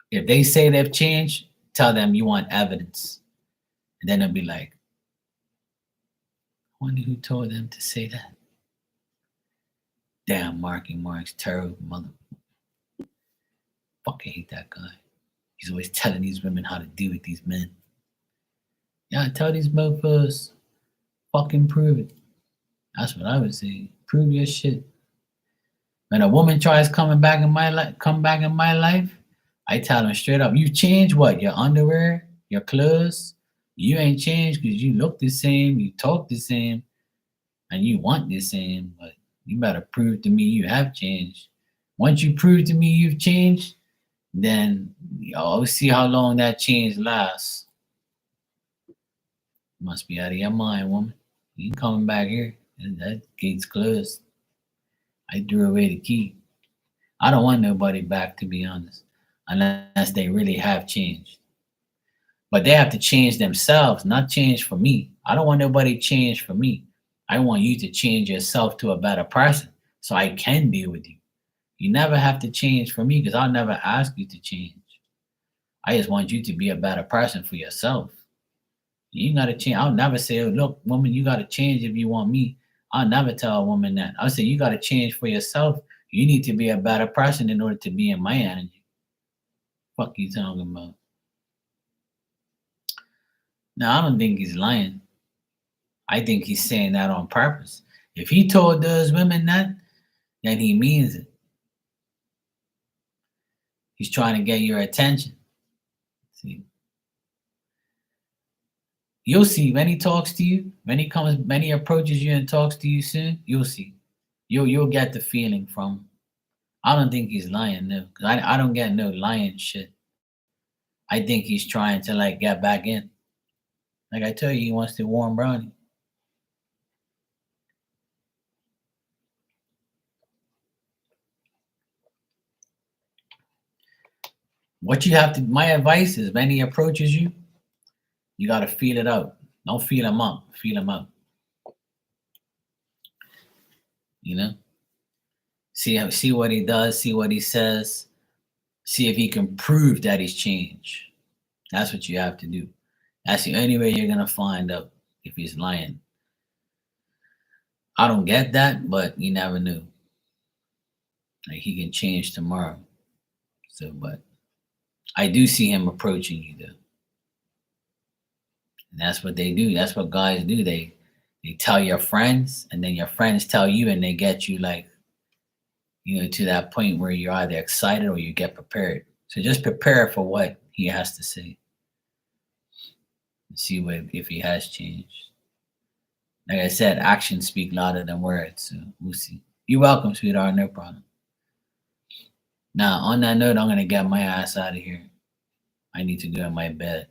A: If they say they've changed, tell them you want evidence. And then they'll be like, "I wonder who told them to say that." Damn, Marky Mark's terrible mother. Fucking hate that guy. He's always telling these women how to deal with these men. Yeah, tell these mofos, fucking prove it. That's what I would say. Prove your shit. When a woman tries come back in my life, I tell them straight up, "You change what? Your underwear, your clothes? You ain't changed because you look the same, you talk the same, and you want the same. But you better prove to me you have changed. Once you prove to me you've changed, then I'll see how long that change lasts." Must be out of your mind, woman. You ain't coming back here. That gate's closed. I threw away the key. I don't want nobody back, to be honest, unless they really have changed. But they have to change themselves, not change for me. I don't want nobody to change for me. I want you to change yourself to a better person so I can deal with you. You never have to change for me because I'll never ask you to change. I just want you to be a better person for yourself. You ain't gotta change. I'll never say, oh, look, woman, you gotta change if you want me. I'll never tell a woman that. I'll say, you gotta change for yourself. You need to be a better person in order to be in my energy. Fuck you talking about? Now, I don't think he's lying. I think he's saying that on purpose. If he told those women that, then he means it. He's trying to get your attention. See, you'll see when he talks to you, when he approaches you and talks to you soon, you'll see. You'll get the feeling from him. I don't think he's lying, no. 'Cause I don't get no lying shit. I think he's trying to like get back in. Like I tell you, he wants to warm brownie. What you have to, my advice is when he approaches you, you got to feel it out. Don't feel him up, feel him out. You know, see what he does, see what he says, see if he can prove that he's changed. That's what you have to do. That's the only way you're gonna find out if he's lying. I don't get that, but you never knew. Like he can change tomorrow. So, but I do see him approaching you though. And that's what they do. That's what guys do. They tell your friends, and then your friends tell you, and they get you like, to that point where you're either excited or you get prepared. So just prepare for what he has to say. And see if he has changed. Like I said, actions speak louder than words. So we'll see. You're welcome, sweetheart. No problem. Now, on that note, I'm gonna get my ass out of here. I need to go in my bed.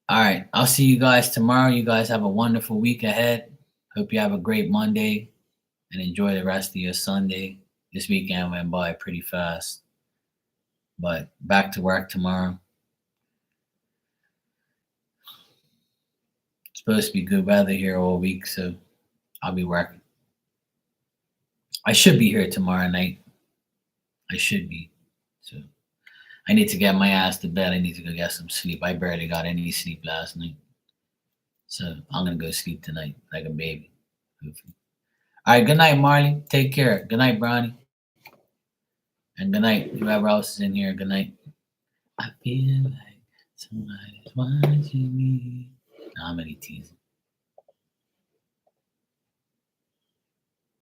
A: All right. I'll see you guys tomorrow. You guys have a wonderful week ahead. Hope you have a great Monday and enjoy the rest of your Sunday. This weekend went by pretty fast, but back to work tomorrow. It's supposed to be good weather here all week, so I'll be working. I should be here tomorrow night. I should be. So I need to get my ass to bed. I need to go get some sleep. I barely got any sleep last night. So I'm going to go sleep tonight like a baby. Hopefully. All right. Good night, Marley. Take care. Good night, Brownie. And good night, whoever else is in here. Good night. I feel like somebody's watching me. Nah, I'm only teasing.